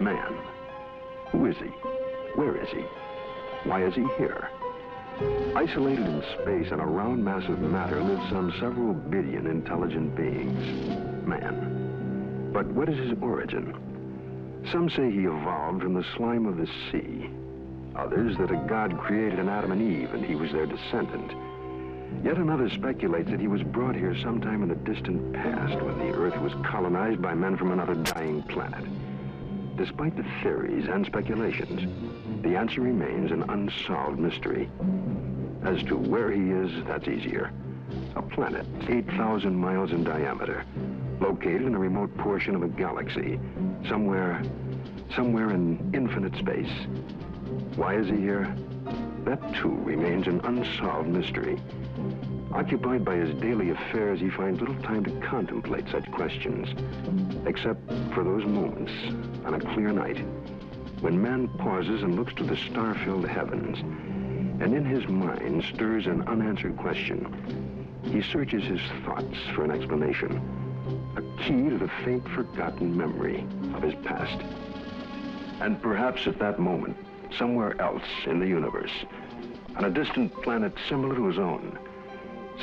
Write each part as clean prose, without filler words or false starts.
Man. Who is he? Where is he? Why is he here? Isolated in space on a round mass of matter live some several billion intelligent beings. Man. But what is his origin? Some say he evolved from the slime of the sea. Others that a god created an Adam and Eve and he was their descendant. Yet another speculates that he was brought here sometime in the distant past when the Earth was colonized by men from another dying planet. Despite the theories and speculations, the answer remains an unsolved mystery. As to where he is, that's easier. A planet 8,000 miles in diameter, located in a remote portion of a galaxy, somewhere in infinite space. Why is he here? That too remains an unsolved mystery. Occupied by his daily affairs, he finds little time to contemplate such questions, except for those moments on a clear night when man pauses and looks to the star-filled heavens, and in his mind stirs an unanswered question. He searches his thoughts for an explanation, a key to the faint, forgotten memory of his past. And perhaps at that moment, somewhere else in the universe, on a distant planet similar to his own,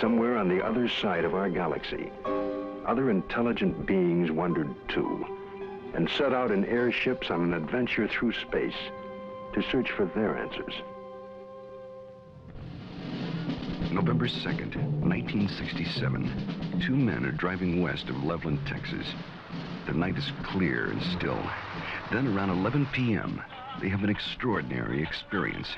somewhere on the other side of our galaxy, other intelligent beings wondered too, and set out in airships on an adventure through space to search for their answers. November 2nd, 1967. Two men are driving west of Loveland, Texas. The night is clear and still. Then around 11 p.m., they have an extraordinary experience.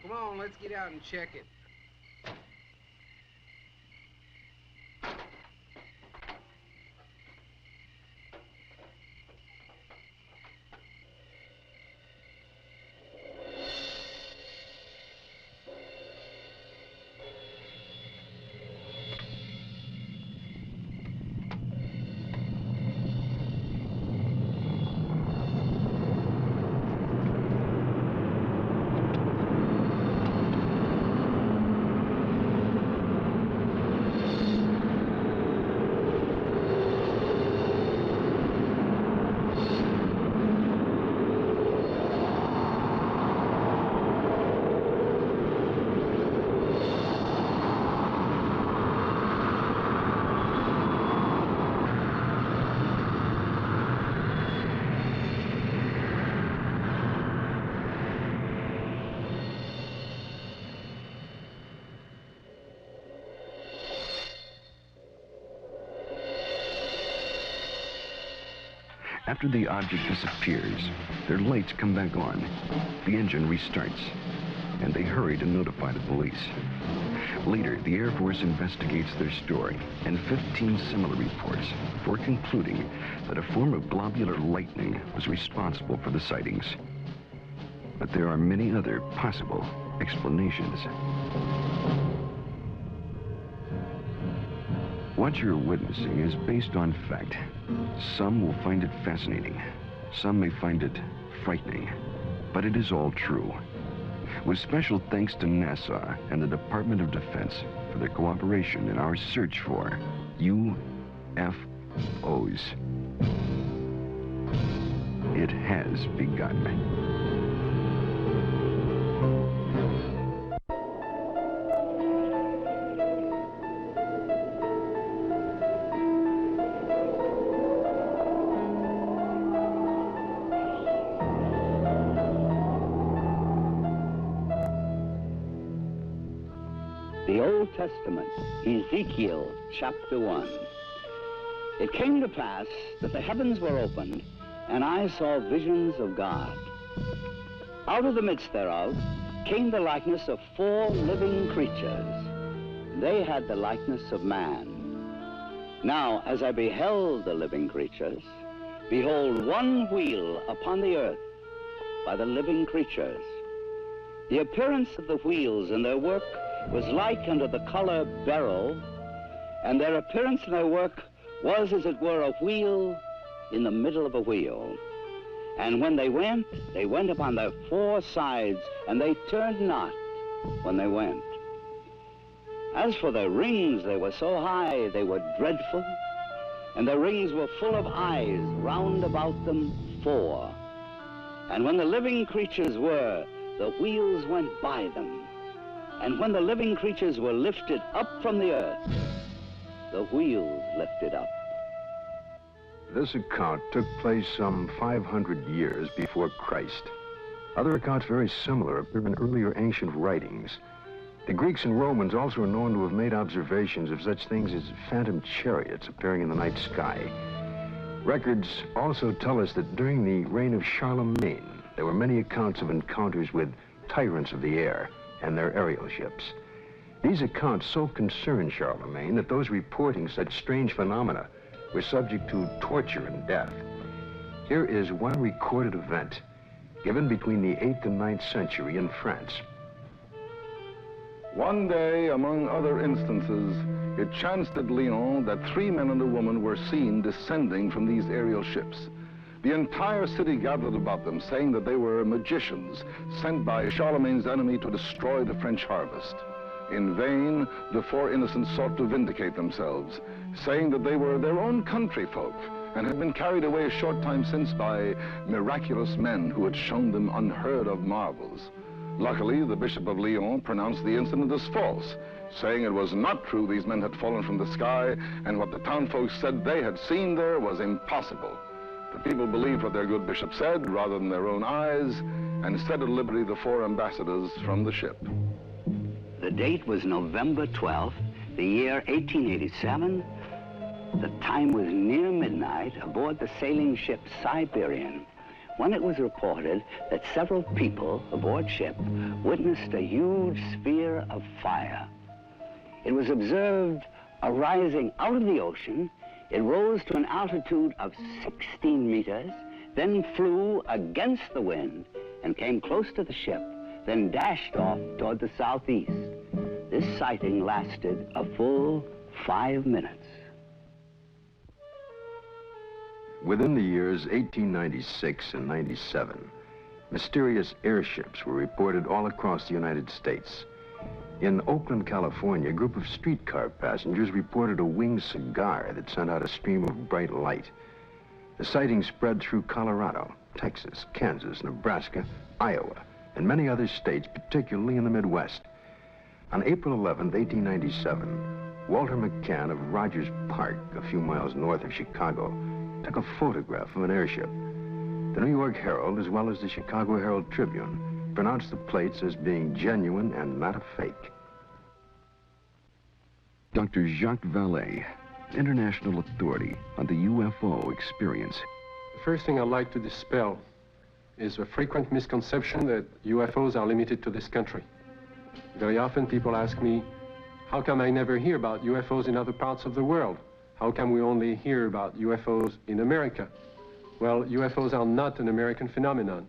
Come on, let's get out and check it. After the object disappears, their lights come back on. The engine restarts, and they hurry to notify the police. Later, the Air Force investigates their story and 15 similar reports before concluding that a form of globular lightning was responsible for the sightings. But there are many other possible explanations. What you're witnessing is based on fact. Some will find it fascinating. Some may find it frightening. But it is all true. With special thanks to NASA and the Department of Defense for their cooperation in our search for UFOs. It has begun. The Old Testament, Ezekiel chapter 1. It came to pass that the heavens were opened, and I saw visions of God. Out of the midst thereof came the likeness of 4 living creatures. They had the likeness of man. Now, as I beheld the living creatures, behold, one wheel upon the earth by the living creatures, The appearance of the wheels and their work was like unto the color beryl, and their appearance and their work was, as it were, a wheel in the middle of a wheel. And when they went upon their four sides, and they turned not when they went. As for their rings, they were so high, they were dreadful, and their rings were full of eyes, round about them four. And when the living creatures were, the wheels went by them. And when the living creatures were lifted up from the earth, the wheels lifted up. This account took place some 500 years before Christ. Other accounts very similar appear in earlier ancient writings. The Greeks and Romans also are known to have made observations of such things as phantom chariots appearing in the night sky. Records also tell us that during the reign of Charlemagne, there were many accounts of encounters with tyrants of the air and their aerial ships. These accounts so concerned Charlemagne that those reporting such strange phenomena were subject to torture and death. Here is one recorded event given between the 8th and 9th century in France. One day, among other instances, it chanced at Lyon that 3 men and a woman were seen descending from these aerial ships. The entire city gathered about them, saying that they were magicians sent by Charlemagne's enemy to destroy the French harvest. In vain, the 4 innocents sought to vindicate themselves, saying that they were their own country folk and had been carried away a short time since by miraculous men who had shown them unheard of marvels. Luckily, the Bishop of Lyon pronounced the incident as false, saying it was not true these men had fallen from the sky, and what the townfolk said they had seen there was impossible. The people believed what their good bishop said rather than their own eyes, and set at liberty the 4 ambassadors from the ship. The date was November 12th, the year 1887. The time was near midnight aboard the sailing ship Siberian, when it was reported that several people aboard ship witnessed a huge sphere of fire. It was observed arising out of the ocean. It rose to an altitude of 16 meters, then flew against the wind and came close to the ship, then dashed off toward the southeast. This sighting lasted a full 5 minutes. Within the years 1896 and 97, mysterious airships were reported all across the United States. In Oakland, California, a group of streetcar passengers reported a winged cigar that sent out a stream of bright light. The sighting spread through Colorado, Texas, Kansas, Nebraska, Iowa, and many other states, particularly in the Midwest. On April 11, 1897, Walter McCann of Rogers Park, a few miles north of Chicago, took a photograph of an airship. The New York Herald, as well as the Chicago Herald Tribune, pronounced the plates as being genuine and not a fake. Dr. Jacques Vallée, international authority on the UFO experience. The first thing I'd like to dispel is a frequent misconception that UFOs are limited to this country. Very often people ask me, how come I never hear about UFOs in other parts of the world? How come we only hear about UFOs in America? Well, UFOs are not an American phenomenon.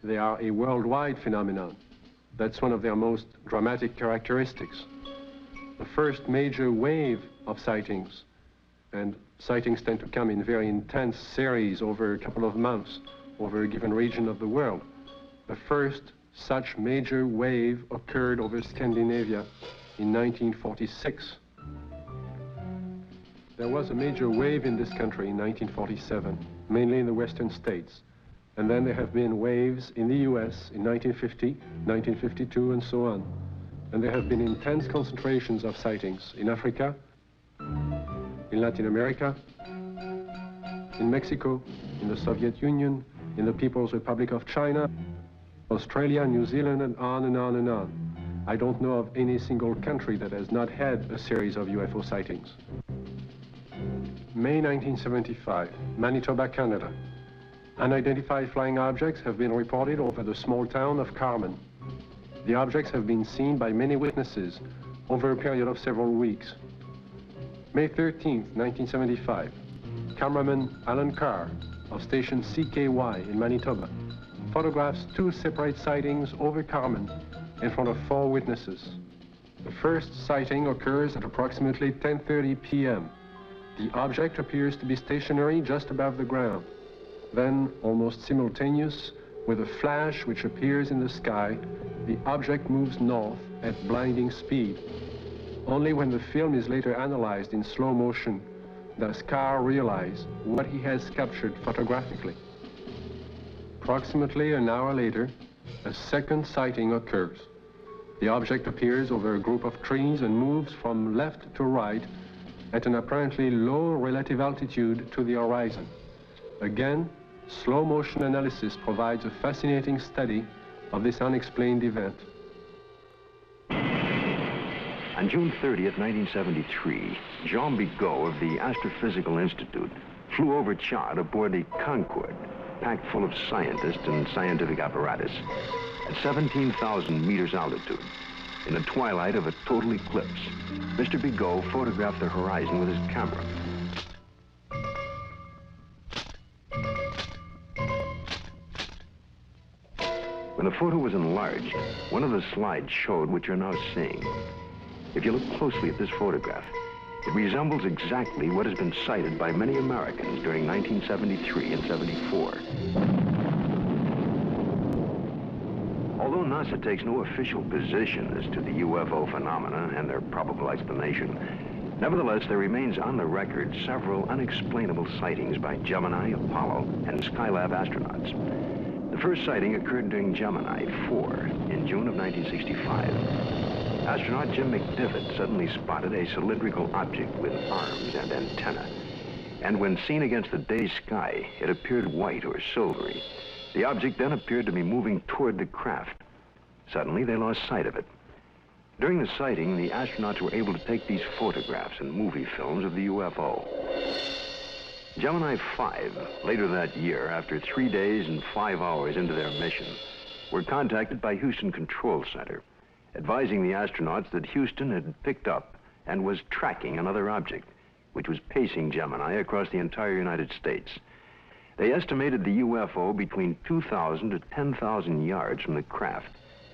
They are a worldwide phenomenon. That's one of their most dramatic characteristics. The first major wave of sightings, and sightings tend to come in very intense series over a couple of months, over a given region of the world. The first such major wave occurred over Scandinavia in 1946. There was a major wave in this country in 1947, mainly in the western states. And then there have been waves in the US in 1950, 1952, and so on. And there have been intense concentrations of sightings in Africa, in Latin America, in Mexico, in the Soviet Union, in the People's Republic of China, Australia, New Zealand, and on and on and on. I don't know of any single country that has not had a series of UFO sightings. May 1975, Manitoba, Canada. Unidentified flying objects have been reported over the small town of Carmen. The objects have been seen by many witnesses over a period of several weeks. May 13, 1975, cameraman Alan Carr of station CKY in Manitoba photographs 2 separate sightings over Carmen in front of 4 witnesses. The first sighting occurs at approximately 10:30 p.m. The object appears to be stationary just above the ground. Then, almost simultaneous with a flash which appears in the sky, the object moves north at blinding speed. Only when the film is later analyzed in slow motion does Carr realize what he has captured photographically. Approximately an hour later, a second sighting occurs. The object appears over a group of trees and moves from left to right at an apparently low relative altitude to the horizon. Again, slow motion analysis provides a fascinating study of this unexplained event. On June 30th, 1973, Jean Bigot of the Astrophysical Institute flew over Chad aboard the Concorde, packed full of scientists and scientific apparatus, at 17,000 meters altitude. In the twilight of a total eclipse, Mr. Bigot photographed the horizon with his camera. When the photo was enlarged, one of the slides showed what you're now seeing. If you look closely at this photograph, it resembles exactly what has been cited by many Americans during 1973 and 74. Although NASA takes no official position as to the UFO phenomena and their probable explanation, nevertheless, there remains on the record several unexplainable sightings by Gemini, Apollo, and Skylab astronauts. The first sighting occurred during Gemini 4 in June of 1965. Astronaut Jim McDivitt suddenly spotted a cylindrical object with arms and antenna. And when seen against the day sky, it appeared white or silvery. The object then appeared to be moving toward the craft. Suddenly, they lost sight of it. During the sighting, the astronauts were able to take these photographs and movie films of the UFO. Gemini 5, later that year, after 3 days and 5 hours into their mission, were contacted by Houston Control Center, advising the astronauts that Houston had picked up and was tracking another object, which was pacing Gemini across the entire United States. They estimated the UFO between 2,000 to 10,000 yards from the craft,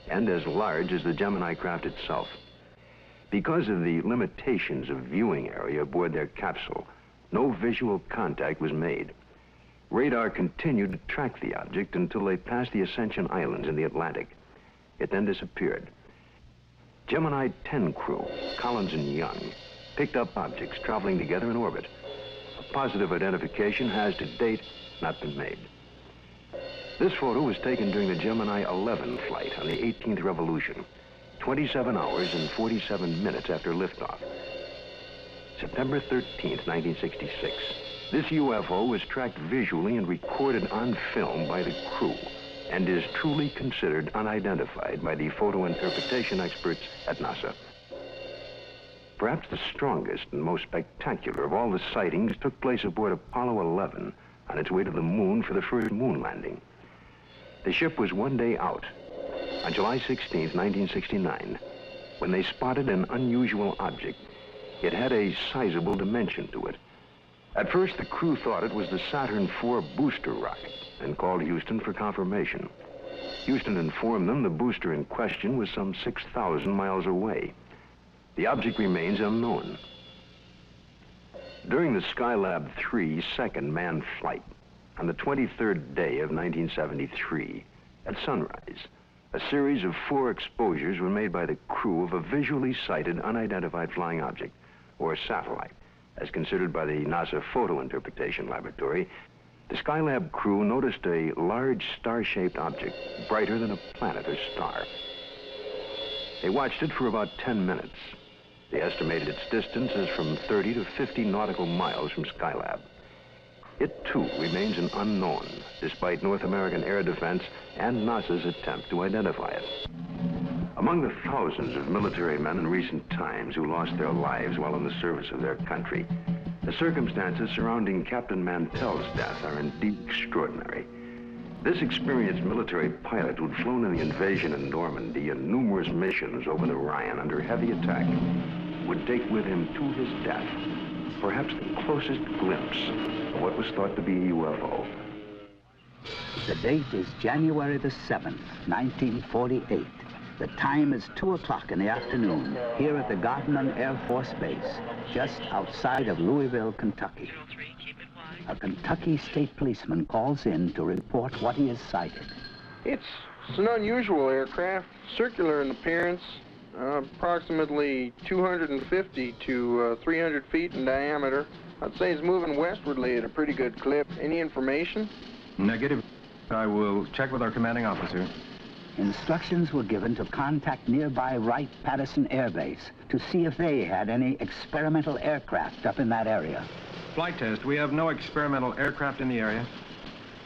and as large as the Gemini craft itself. Because of the limitations of viewing area aboard their capsule, no visual contact was made. Radar continued to track the object until they passed the Ascension Islands in the Atlantic. It then disappeared. Gemini 10 crew, Collins and Young, picked up objects traveling together in orbit. A positive identification has to date not been made. This photo was taken during the Gemini 11 flight on the 18th revolution, 27 hours and 47 minutes after liftoff. September 13th, 1966. This UFO was tracked visually and recorded on film by the crew, and is truly considered unidentified by the photo interpretation experts at NASA. Perhaps the strongest and most spectacular of all the sightings took place aboard Apollo 11 on its way to the moon for the first moon landing. The ship was 1 day out, on July 16, 1969, when they spotted an unusual object. It had a sizable dimension to it. At first, the crew thought it was the Saturn IV booster rocket and called Houston for confirmation. Houston informed them the booster in question was some 6,000 miles away. The object remains unknown. During the Skylab 3 second manned flight, on the 23rd day of 1973, at sunrise, a series of 4 exposures were made by the crew of a visually sighted unidentified flying object, or satellite, as considered by the NASA Photo Interpretation Laboratory. The Skylab crew noticed a large star-shaped object, brighter than a planet or star. They watched it for about 10 minutes. They estimated its distance as from 30 to 50 nautical miles from Skylab. It, too, remains an unknown, despite North American air defense and NASA's attempt to identify it. Among the thousands of military men in recent times who lost their lives while in the service of their country, the circumstances surrounding Captain Mantell's death are indeed extraordinary. This experienced military pilot who'd flown in the invasion in Normandy and numerous missions over the Rhine under heavy attack would take with him to his death perhaps the closest glimpse of what was thought to be a UFO. The date is January the 7th, 1948. The time is 2 o'clock in the afternoon here at the Godman Air Force Base, just outside of Louisville, Kentucky. A Kentucky state policeman calls in to report what he has sighted. It's an unusual aircraft, circular in appearance, approximately 250 to 300 feet in diameter. I'd say it's moving westwardly at a pretty good clip. Any information? Negative. I will check with our commanding officer. Instructions were given to contact nearby Wright-Patterson Air Base to see if they had any experimental aircraft up in that area. Flight test. We have no experimental aircraft in the area.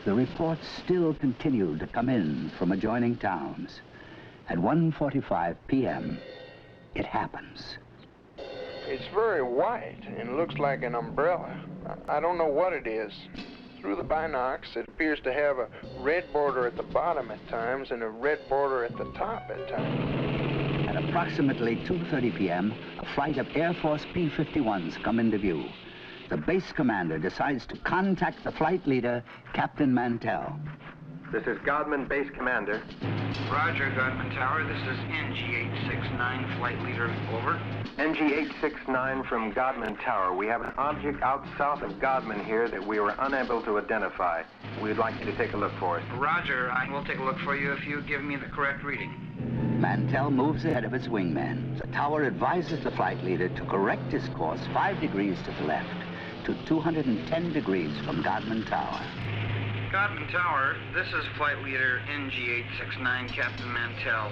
The reports still continued to come in from adjoining towns. At 1:45 p.m., it happens. It's very white and looks like an umbrella. I don't know what it is. Through the binocs, it appears to have a red border at the bottom at times and a red border at the top at times. At approximately 2:30 p.m., a flight of Air Force P-51s come into view. The base commander decides to contact the flight leader, Captain Mantell. This is Godman Base Commander. Roger, Godman Tower. This is NG-869, flight leader. Over. NG-869 from Godman Tower. We have an object out south of Godman here that we were unable to identify. We'd like you to take a look for us. Roger, I will take a look for you if you give me the correct reading. Mantell moves ahead of his wingman. The tower advises the flight leader to correct his course 5 degrees to the left to 210 degrees from Godman Tower. Godman Tower, this is flight leader NG-869, Captain Mantell.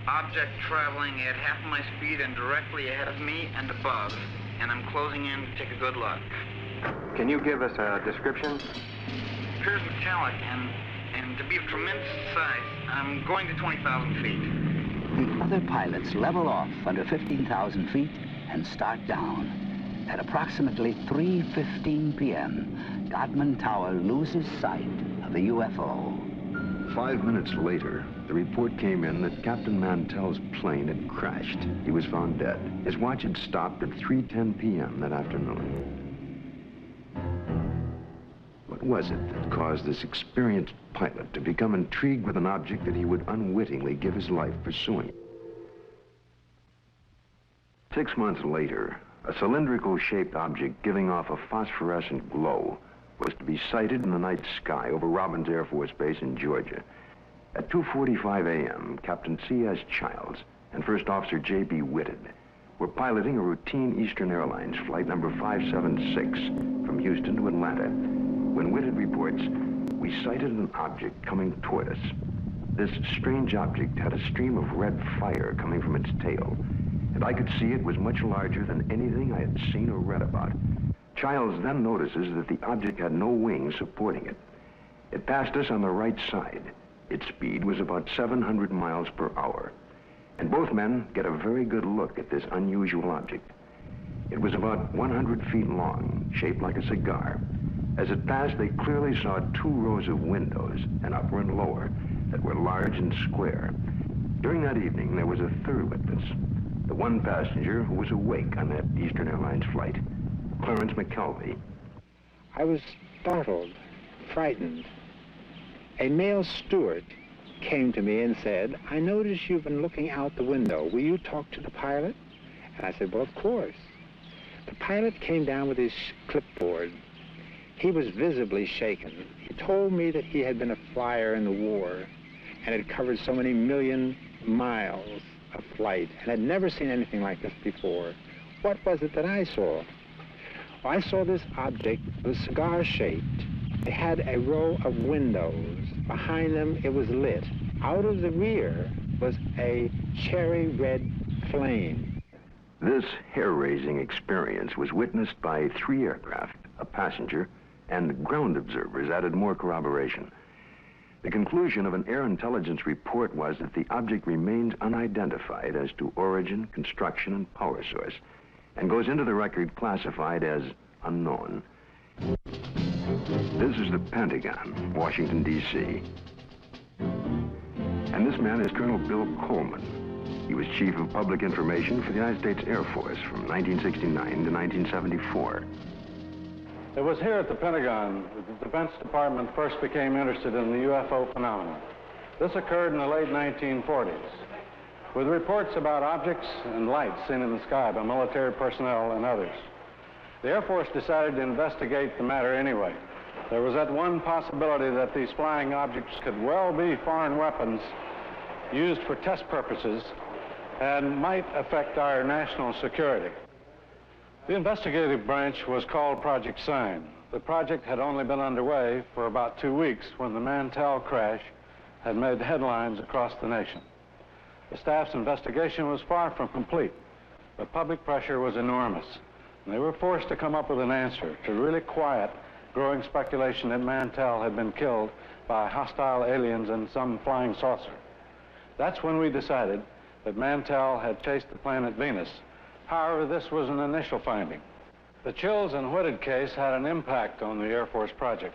Object traveling at half my speed and directly ahead of me and above, and I'm closing in to take a good look. Can you give us a description? It appears metallic and to be of tremendous size. I'm going to 20,000 feet. The other pilots level off under 15,000 feet and start down. At approximately 3:15 p.m., Godman Tower loses sight of the UFO. 5 minutes later, the report came in that Captain Mantell's plane had crashed. He was found dead. His watch had stopped at 3:10 p.m. that afternoon. What was it that caused this experienced pilot to become intrigued with an object that he would unwittingly give his life pursuing? 6 months later, a cylindrical-shaped object giving off a phosphorescent glow was to be sighted in the night sky over Robins Air Force Base in Georgia. At 2:45 a.m., Captain C.S. Childs and First Officer J.B. Whitted were piloting a routine Eastern Airlines flight number 576 from Houston to Atlanta when Whitted reports, "We sighted an object coming toward us. This strange object had a stream of red fire coming from its tail, and I could see it was much larger than anything I had seen or read about." Childs then notices that the object had no wings supporting it. It passed us on the right side. Its speed was about 700 miles per hour. And both men get a very good look at this unusual object. It was about 100 feet long, shaped like a cigar. As it passed, they clearly saw 2 rows of windows, an upper and lower, that were large and square. During that evening, there was a third witness, the one passenger who was awake on that Eastern Airlines flight, Clarence McKelvey. I was startled, frightened. A male steward came to me and said, "I notice you've been looking out the window. Will you talk to the pilot?" And I said, "Well, of course." The pilot came down with his clipboard. He was visibly shaken. He told me that he had been a flyer in the war and had covered so many million miles of flight and had never seen anything like this before. What was it that I saw? Well, I saw this object was cigar-shaped. It had a row of windows. Behind them, it was lit. Out of the rear was a cherry red flame. This hair-raising experience was witnessed by 3 aircraft, a passenger, and ground observers added more corroboration. The conclusion of an air intelligence report was that the object remains unidentified as to origin, construction, and power source, and goes into the record classified as unknown. This is the Pentagon, Washington, D.C. And this man is Colonel Bill Coleman. He was Chief of Public Information for the United States Air Force from 1969 to 1974. It was here at the Pentagon that the Defense Department first became interested in the UFO phenomenon. This occurred in the late 1940s. with reports about objects and lights seen in the sky by military personnel and others. The Air Force decided to investigate the matter anyway. There was that one possibility that these flying objects could well be foreign weapons used for test purposes and might affect our national security. The investigative branch was called Project Sign. The project had only been underway for about 2 weeks when the Mantell crash had made headlines across the nation. The staff's investigation was far from complete, but public pressure was enormous, and they were forced to come up with an answer to really quiet growing speculation that Mantell had been killed by hostile aliens and some flying saucer. That's when we decided that Mantell had chased the planet Venus. However, this was an initial finding. The Chills and Whitted case had an impact on the Air Force project.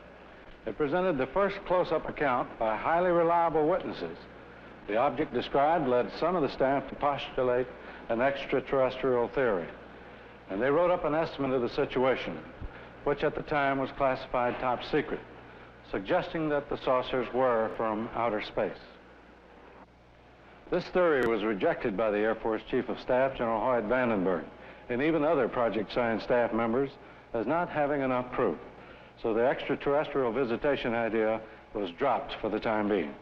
It presented the first close-up account by highly reliable witnesses. The object described led some of the staff to postulate an extraterrestrial theory. And they wrote up an estimate of the situation, which at the time was classified top secret, suggesting that the saucers were from outer space. This theory was rejected by the Air Force Chief of Staff, General Hoyt Vandenberg, and even other Project Sign staff members as not having enough proof. So the extraterrestrial visitation idea was dropped for the time being.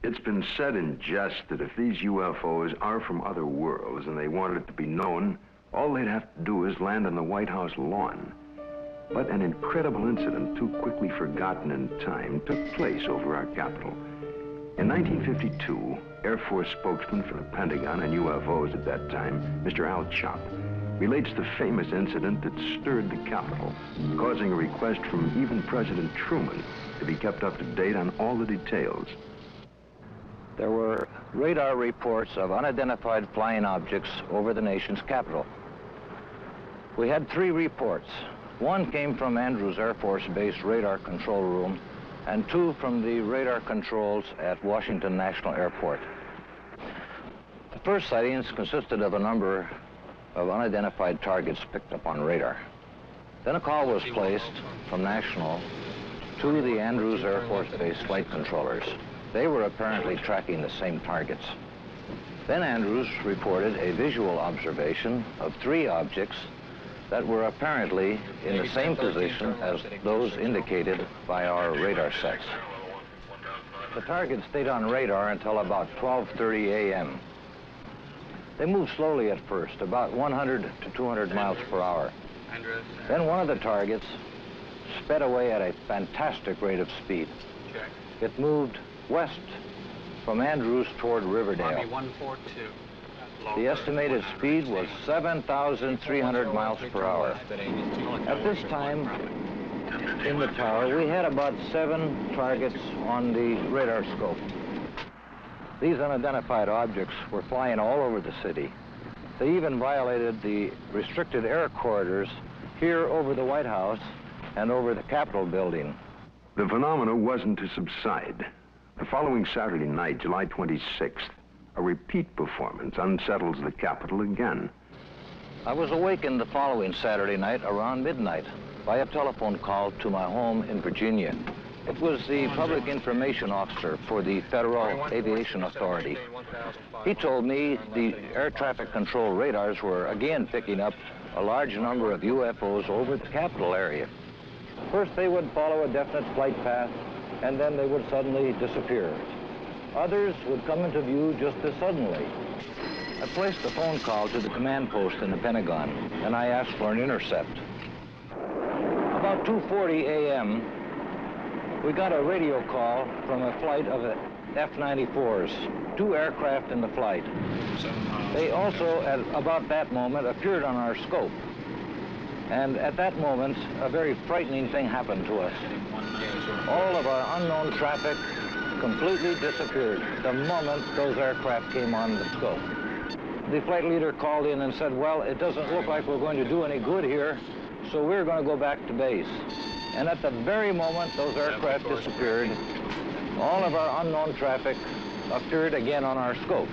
It's been said in jest that if these UFOs are from other worlds and they wanted it to be known, all they'd have to do is land on the White House lawn. But an incredible incident, too quickly forgotten in time, took place over our Capitol. In 1952, Air Force spokesman for the Pentagon and UFOs at that time, Mr. Al Chop, relates the famous incident that stirred the Capitol, causing a request from even President Truman to be kept up to date on all the details. There were radar reports of unidentified flying objects over the nation's capital. We had 3 reports. One came from Andrews Air Force Base radar control room, and 2 from the radar controls at Washington National Airport. The first sightings consisted of a number of unidentified targets picked up on radar. Then a call was placed from National to the Andrews Air Force Base flight controllers. They were apparently tracking the same targets. Then Andrews reported a visual observation of 3 objects that were apparently in the same position as those indicated by our radar sets. The targets stayed on radar until about 12:30 a.m. They moved slowly at first, about 100 to 200 miles per hour. Then one of the targets sped away at a fantastic rate of speed. It moved west from Andrews toward Riverdale. The estimated speed was 7,300 miles per hour. At this time, in the tower, we had about 7 targets on the radar scope. These unidentified objects were flying all over the city. They even violated the restricted air corridors here over the White House and over the Capitol building. The phenomena wasn't to subside. The following Saturday night, July 26th, a repeat performance unsettles the Capitol again. I was awakened the following Saturday night around midnight by a telephone call to my home in Virginia. It was the public information officer for the Federal Aviation Authority. He told me the air traffic control radars were again picking up a large number of UFOs over the Capitol area. First, they would follow a definite flight path, and then they would suddenly disappear. Others would come into view just as suddenly. I placed a phone call to the command post in the Pentagon, and I asked for an intercept. About 2:40 a.m., we got a radio call from a flight of F-94s, 2 aircraft in the flight. They also, at about that moment, appeared on our scope. And at that moment, a very frightening thing happened to us. All of our unknown traffic completely disappeared the moment those aircraft came on the scope. The flight leader called in and said, well, it doesn't look like we're going to do any good here, so we're going to go back to base. And at the very moment those aircraft disappeared, all of our unknown traffic appeared again on our scope.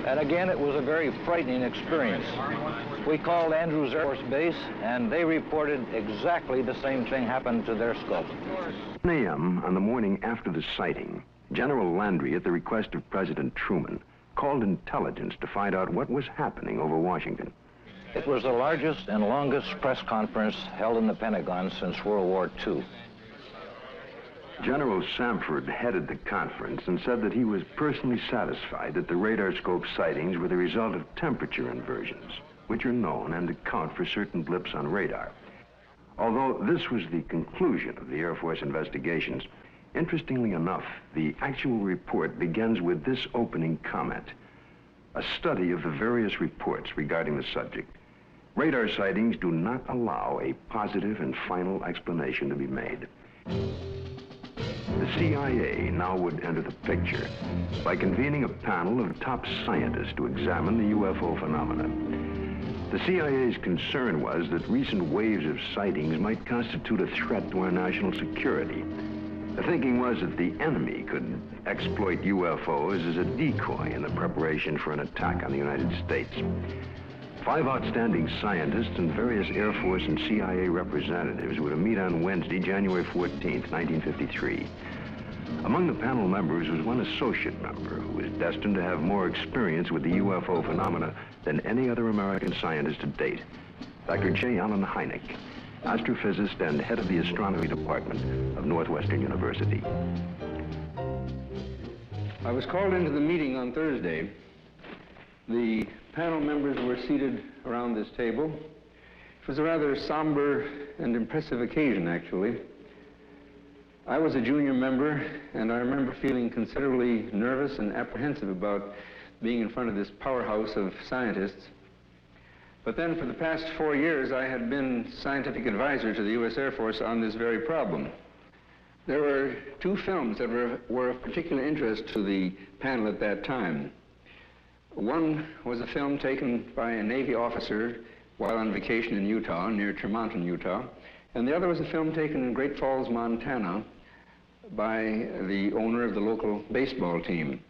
And again, it was a very frightening experience. We called Andrews Air Force Base, and they reported exactly the same thing happened to their scope. 10 a.m. on the morning after the sighting, General Landry, at the request of President Truman, called intelligence to find out what was happening over Washington. It was the largest and longest press conference held in the Pentagon since World War II. General Samford headed the conference and said that he was personally satisfied that the radar scope sightings were the result of temperature inversions, which are known and account for certain blips on radar. Although this was the conclusion of the Air Force investigations, interestingly enough, the actual report begins with this opening comment: a study of the various reports regarding the subject. Radar sightings do not allow a positive and final explanation to be made. The CIA now would enter the picture by convening a panel of top scientists to examine the UFO phenomena. The CIA's concern was that recent waves of sightings might constitute a threat to our national security. The thinking was that the enemy could exploit UFOs as a decoy in the preparation for an attack on the United States. 5 outstanding scientists and various Air Force and CIA representatives were to meet on Wednesday, January 14th, 1953. Among the panel members was one associate member who was destined to have more experience with the UFO phenomena than any other American scientist to date, Dr. J. Allen Hynek, astrophysicist and head of the astronomy department of Northwestern University. I was called into the meeting on Thursday. The panel members were seated around this table. It was a rather somber and impressive occasion, actually. I was a junior member, and I remember feeling considerably nervous and apprehensive about being in front of this powerhouse of scientists. But then for the past 4 years, I had been scientific advisor to the U.S. Air Force on this very problem. There were 2 films that were of particular interest to the panel at that time. One was a film taken by a Navy officer while on vacation in Utah, near Tremonton, Utah, and the other was a film taken in Great Falls, Montana, by the owner of the local baseball team.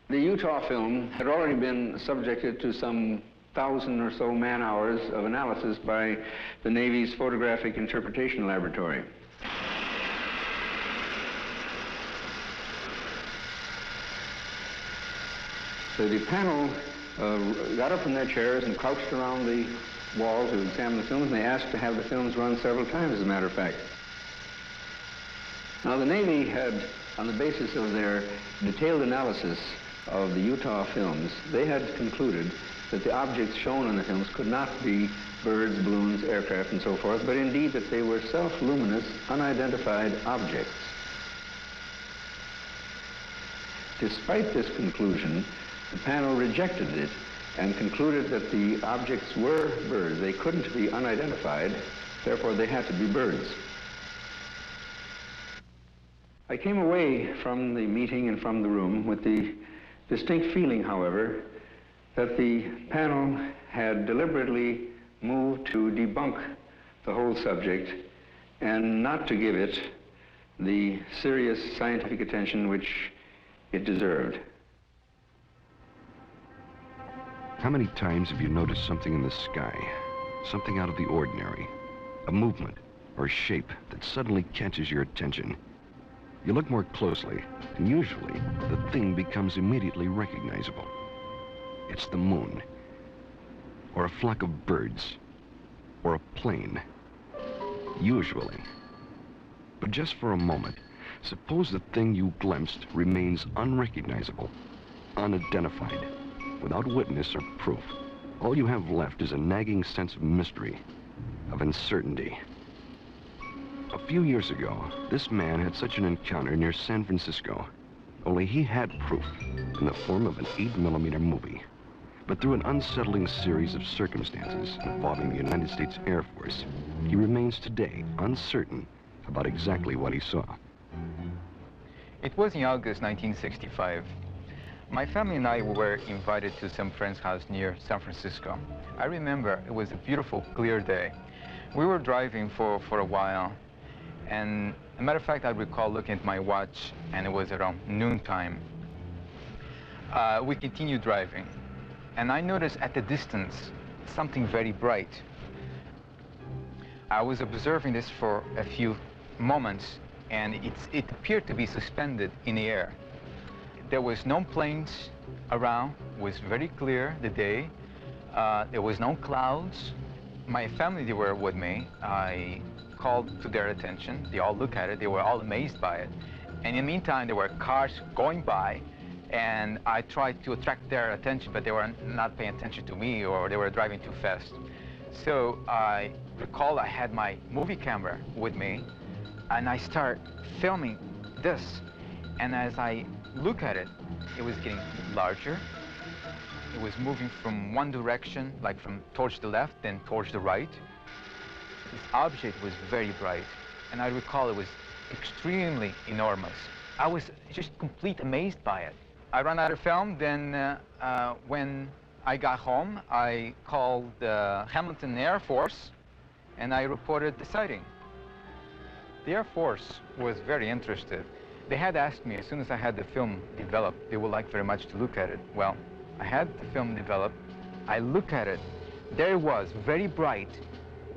The Utah film had already been subjected to some 1,000 or so man-hours of analysis by the Navy's Photographic Interpretation Laboratory. So the panel got up from their chairs and crouched around the wall to examine the films, and they asked to have the films run several times, as a matter of fact. Now, the Navy had, on the basis of their detailed analysis of the Utah films, they had concluded that the objects shown in the films could not be birds, balloons, aircraft, and so forth, but indeed that they were self-luminous, unidentified objects. Despite this conclusion, the panel rejected it and concluded that the objects were birds. They couldn't be unidentified, therefore they had to be birds. I came away from the meeting and from the room with the distinct feeling, however, that the panel had deliberately moved to debunk the whole subject and not to give it the serious scientific attention which it deserved. How many times have you noticed something in the sky, something out of the ordinary, a movement or shape that suddenly catches your attention? You look more closely, and usually the thing becomes immediately recognizable. It's the moon, or a flock of birds, or a plane, usually. But just for a moment, suppose the thing you glimpsed remains unrecognizable, unidentified, without witness or proof. All you have left is a nagging sense of mystery, of uncertainty. A few years ago, this man had such an encounter near San Francisco, only he had proof in the form of an 8mm movie. But through an unsettling series of circumstances involving the United States Air Force, he remains today uncertain about exactly what he saw. It was in August 1965. My family and I were invited to some friend's house near San Francisco. I remember it was a beautiful, clear day. We were driving for a while, and as a matter of fact, I recall looking at my watch, and it was around noontime. We continued driving, and I noticed at the distance something very bright. I was observing this for a few moments, and it appeared to be suspended in the air. There was no planes around. It was very clear, the day. There was no clouds. My family, they were with me. I called to their attention. They all looked at it. They were all amazed by it. And in the meantime, there were cars going by, and I tried to attract their attention, but they were not paying attention to me, or they were driving too fast. So I recall I had my movie camera with me, and I start filming this. And as I look at it, it was getting larger. It was moving from one direction, like from towards the left, then towards the right. This object was very bright, and I recall it was extremely enormous. I was just completely amazed by it. I ran out of film. Then when I got home, I called the Hamilton Air Force, and I reported the sighting. The Air Force was very interested. They had asked me, as soon as I had the film developed, they would like very much to look at it. Well, I had the film developed. I look at it. There it was, very bright,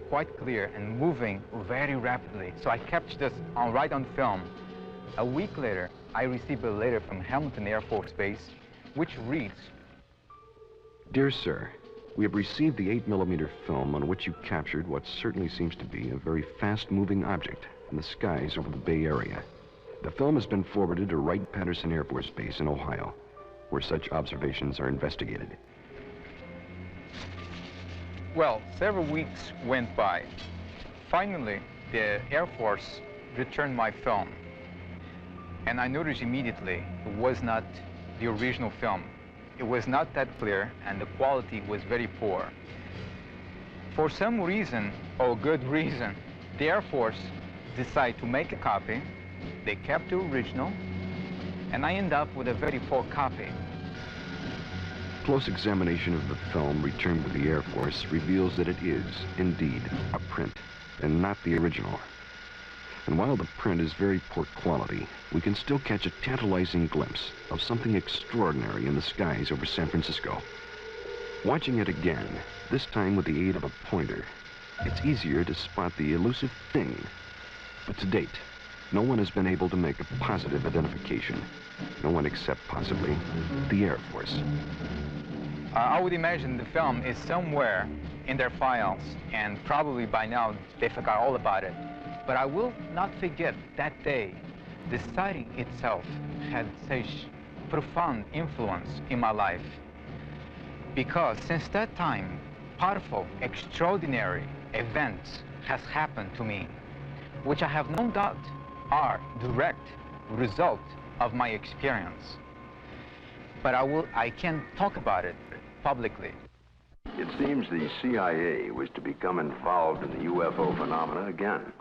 quite clear, and moving very rapidly. So I captured this right on film. A week later, I received a letter from Hamilton Air Force Base, which reads, Dear Sir, we have received the 8mm film on which you captured what certainly seems to be a very fast-moving object in the skies over the Bay Area. The film has been forwarded to Wright-Patterson Air Force Base in Ohio, where such observations are investigated. Well, several weeks went by. Finally, the Air Force returned my film, and I noticed immediately it was not the original film. It was not that clear, and the quality was very poor. For some reason, or good reason, the Air Force decided to make a copy. They kept the original, and I end up with a very poor copy. Close examination of the film returned to the Air Force reveals that it is, indeed, a print, and not the original. And while the print is very poor quality, we can still catch a tantalizing glimpse of something extraordinary in the skies over San Francisco. Watching it again, this time with the aid of a pointer, it's easier to spot the elusive thing. But to date, no one has been able to make a positive identification. No one except possibly the Air Force. I would imagine the film is somewhere in their files, and probably by now they forgot all about it. But I will not forget that day. The sighting itself had such profound influence in my life, because since that time, powerful, extraordinary events has happened to me, which I have no doubt are direct result of my experience. But I can't talk about it publicly. It seems the CIA was to become involved in the UFO phenomena again,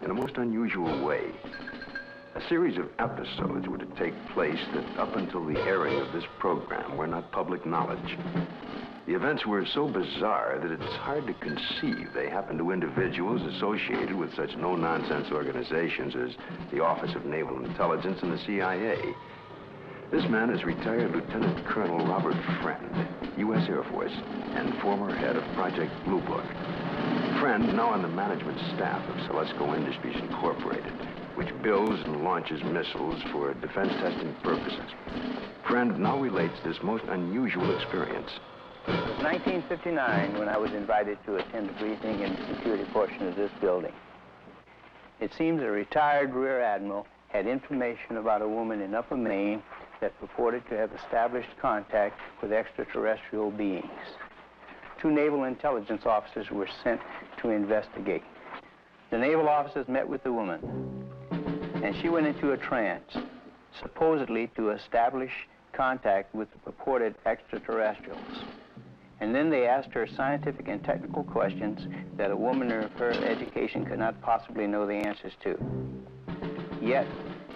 in a most unusual way. A series of episodes were to take place that up until the airing of this program were not public knowledge. The events were so bizarre that it's hard to conceive they happened to individuals associated with such no-nonsense organizations as the Office of Naval Intelligence and the CIA. This man is retired Lieutenant Colonel Robert Friend, U.S. Air Force, and former head of Project Blue Book. Friend, now on the management staff of Celesco Industries Incorporated, which builds and launches missiles for defense testing purposes. Friend now relates this most unusual experience. It was 1959 when I was invited to attend a briefing in the security portion of this building. It seems a retired Rear Admiral had information about a woman in Upper Maine that purported to have established contact with extraterrestrial beings. 2 naval intelligence officers were sent to investigate. The naval officers met with the woman, and she went into a trance, supposedly to establish contact with the purported extraterrestrials. And then they asked her scientific and technical questions that a woman of her education could not possibly know the answers to. Yet,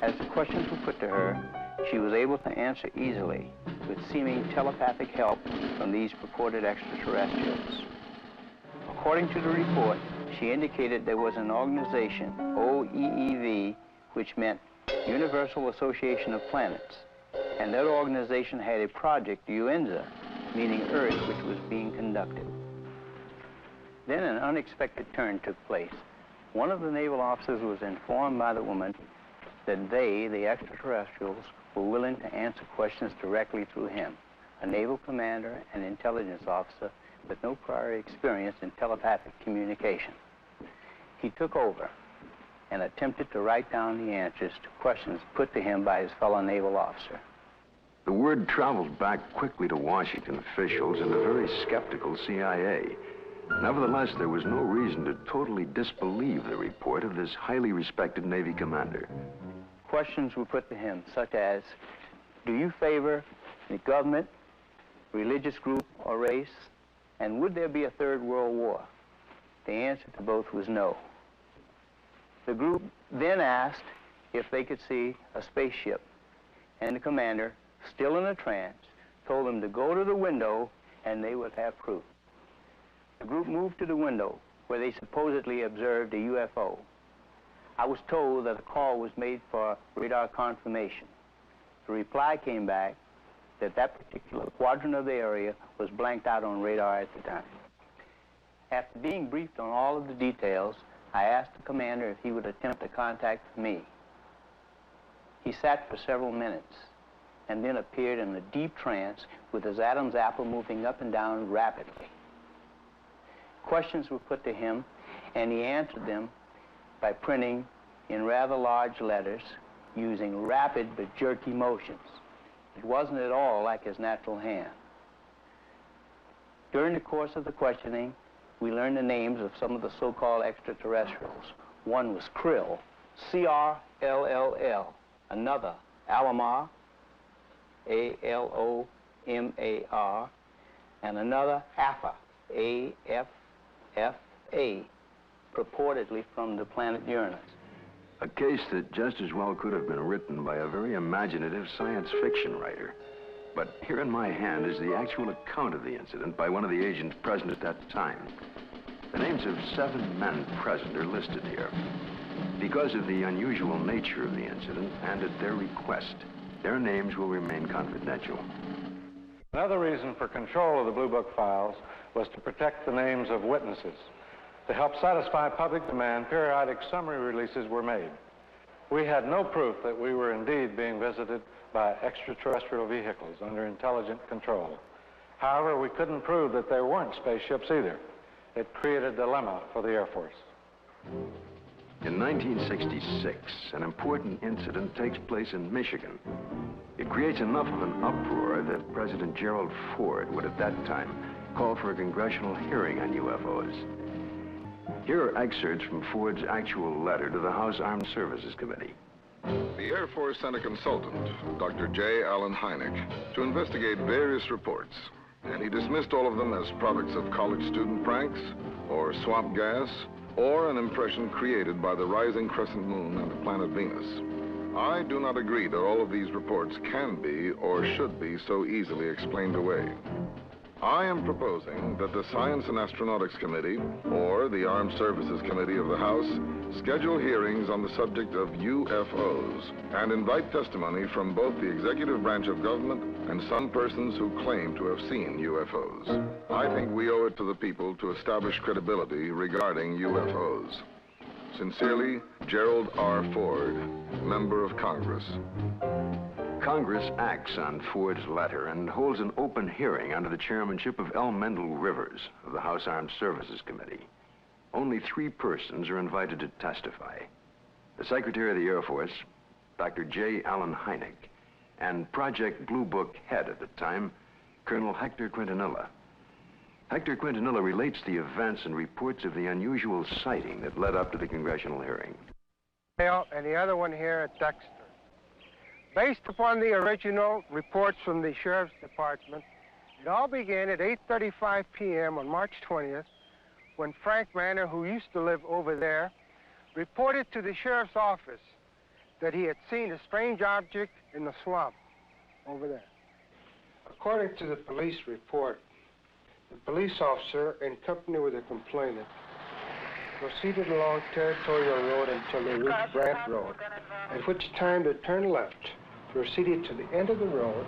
as the questions were put to her, she was able to answer easily with seeming telepathic help from these purported extraterrestrials. According to the report, she indicated there was an organization, OEEV, which meant Universal Association of Planets, and that organization had a project, UNZA, meaning Earth, which was being conducted. Then an unexpected turn took place. One of the naval officers was informed by the woman that they, the extraterrestrials, were willing to answer questions directly through him, a naval commander and intelligence officer with no prior experience in telepathic communication. He took over and attempted to write down the answers to questions put to him by his fellow naval officer. The word traveled back quickly to Washington officials and a very skeptical CIA. Nevertheless, there was no reason to totally disbelieve the report of this highly respected Navy commander. Questions were put to him, such as, do you favor the government, religious group, or race? And would there be a third world war? The answer to both was no. The group then asked if they could see a spaceship, and the commander, still in a trance, told them to go to the window and they would have proof. The group moved to the window where they supposedly observed a UFO. I was told that a call was made for radar confirmation. The reply came back that that particular quadrant of the area was blanked out on radar at the time. After being briefed on all of the details, I asked the commander if he would attempt to contact me. He sat for several minutes and then appeared in a deep trance with his Adam's apple moving up and down rapidly. Questions were put to him, and he answered them by printing in rather large letters using rapid but jerky motions. It wasn't at all like his natural hand. During the course of the questioning, we learned the names of some of the so-called extraterrestrials. One was Krill, C-R-L-L-L. Another, Alomar, A-L-O-M-A-R. And another, Affa, A-F-F-A, purportedly from the planet Uranus. A case that just as well could have been written by a very imaginative science fiction writer. But here in my hand is the actual account of the incident by one of the agents present at that time. The names of 7 men present are listed here. Because of the unusual nature of the incident and at their request, their names will remain confidential. Another reason for control of the Blue Book files was to protect the names of witnesses. To help satisfy public demand, periodic summary releases were made. We had no proof that we were indeed being visited by extraterrestrial vehicles under intelligent control. However, we couldn't prove that there weren't spaceships either. It created a dilemma for the Air Force. In 1966, an important incident takes place in Michigan. It creates enough of an uproar that President Gerald Ford would at that time call for a congressional hearing on UFOs. Here are excerpts from Ford's actual letter to the House Armed Services Committee. The Air Force sent a consultant, Dr. J. Allen Hynek, to investigate various reports, and he dismissed all of them as products of college student pranks, or swamp gas, or an impression created by the rising crescent moon and the planet Venus. I do not agree that all of these reports can be or should be so easily explained away. I am proposing that the Science and Astronautics Committee, or the Armed Services Committee of the House, schedule hearings on the subject of UFOs and invite testimony from both the executive branch of government and some persons who claim to have seen UFOs. I think we owe it to the people to establish credibility regarding UFOs. Sincerely, Gerald R. Ford, Member of Congress. Congress acts on Ford's letter and holds an open hearing under the chairmanship of L. Mendel Rivers of the House Armed Services Committee. Only 3 persons are invited to testify. The Secretary of the Air Force, Dr. J. Allen Hynek, and Project Blue Book head at the time, Colonel Hector Quintanilla. Hector Quintanilla relates the events and reports of the unusual sighting that led up to the congressional hearing. And the other one here at Dexter. Based upon the original reports from the Sheriff's Department, it all began at 8:35 p.m. on March 20th, when Frank Manor, who used to live over there, reported to the Sheriff's office that he had seen a strange object in the swamp over there. According to the police report, the police officer, in company with the complainant, proceeded along Territorial Road until they reached Brant Road, at which time they turned left, proceeded to the end of the road,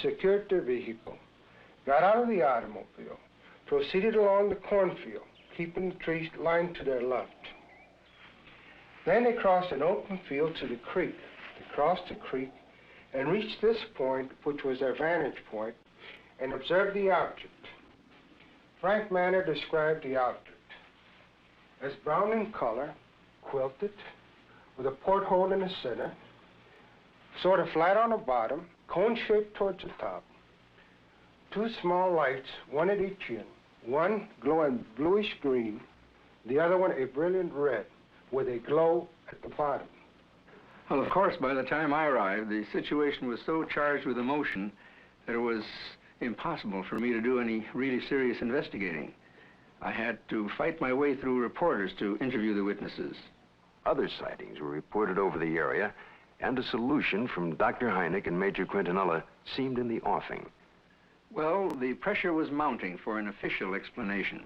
secured their vehicle, got out of the automobile, proceeded along the cornfield, keeping the trees lined to their left. Then they crossed an open field to the creek. They crossed the creek and reached this point, which was their vantage point, and observed the object. Frank Manor described the object as brown in color, quilted, with a porthole in the center, sort of flat on the bottom, cone-shaped towards the top. Two small lights, one at each end, one glowing bluish green, the other one a brilliant red, with a glow at the bottom. Well, of course, by the time I arrived, the situation was so charged with emotion that it was impossible for me to do any really serious investigating. I had to fight my way through reporters to interview the witnesses. Other sightings were reported over the area, and a solution from Dr. Hynek and Major Quintanilla seemed in the offing. Well, the pressure was mounting for an official explanation.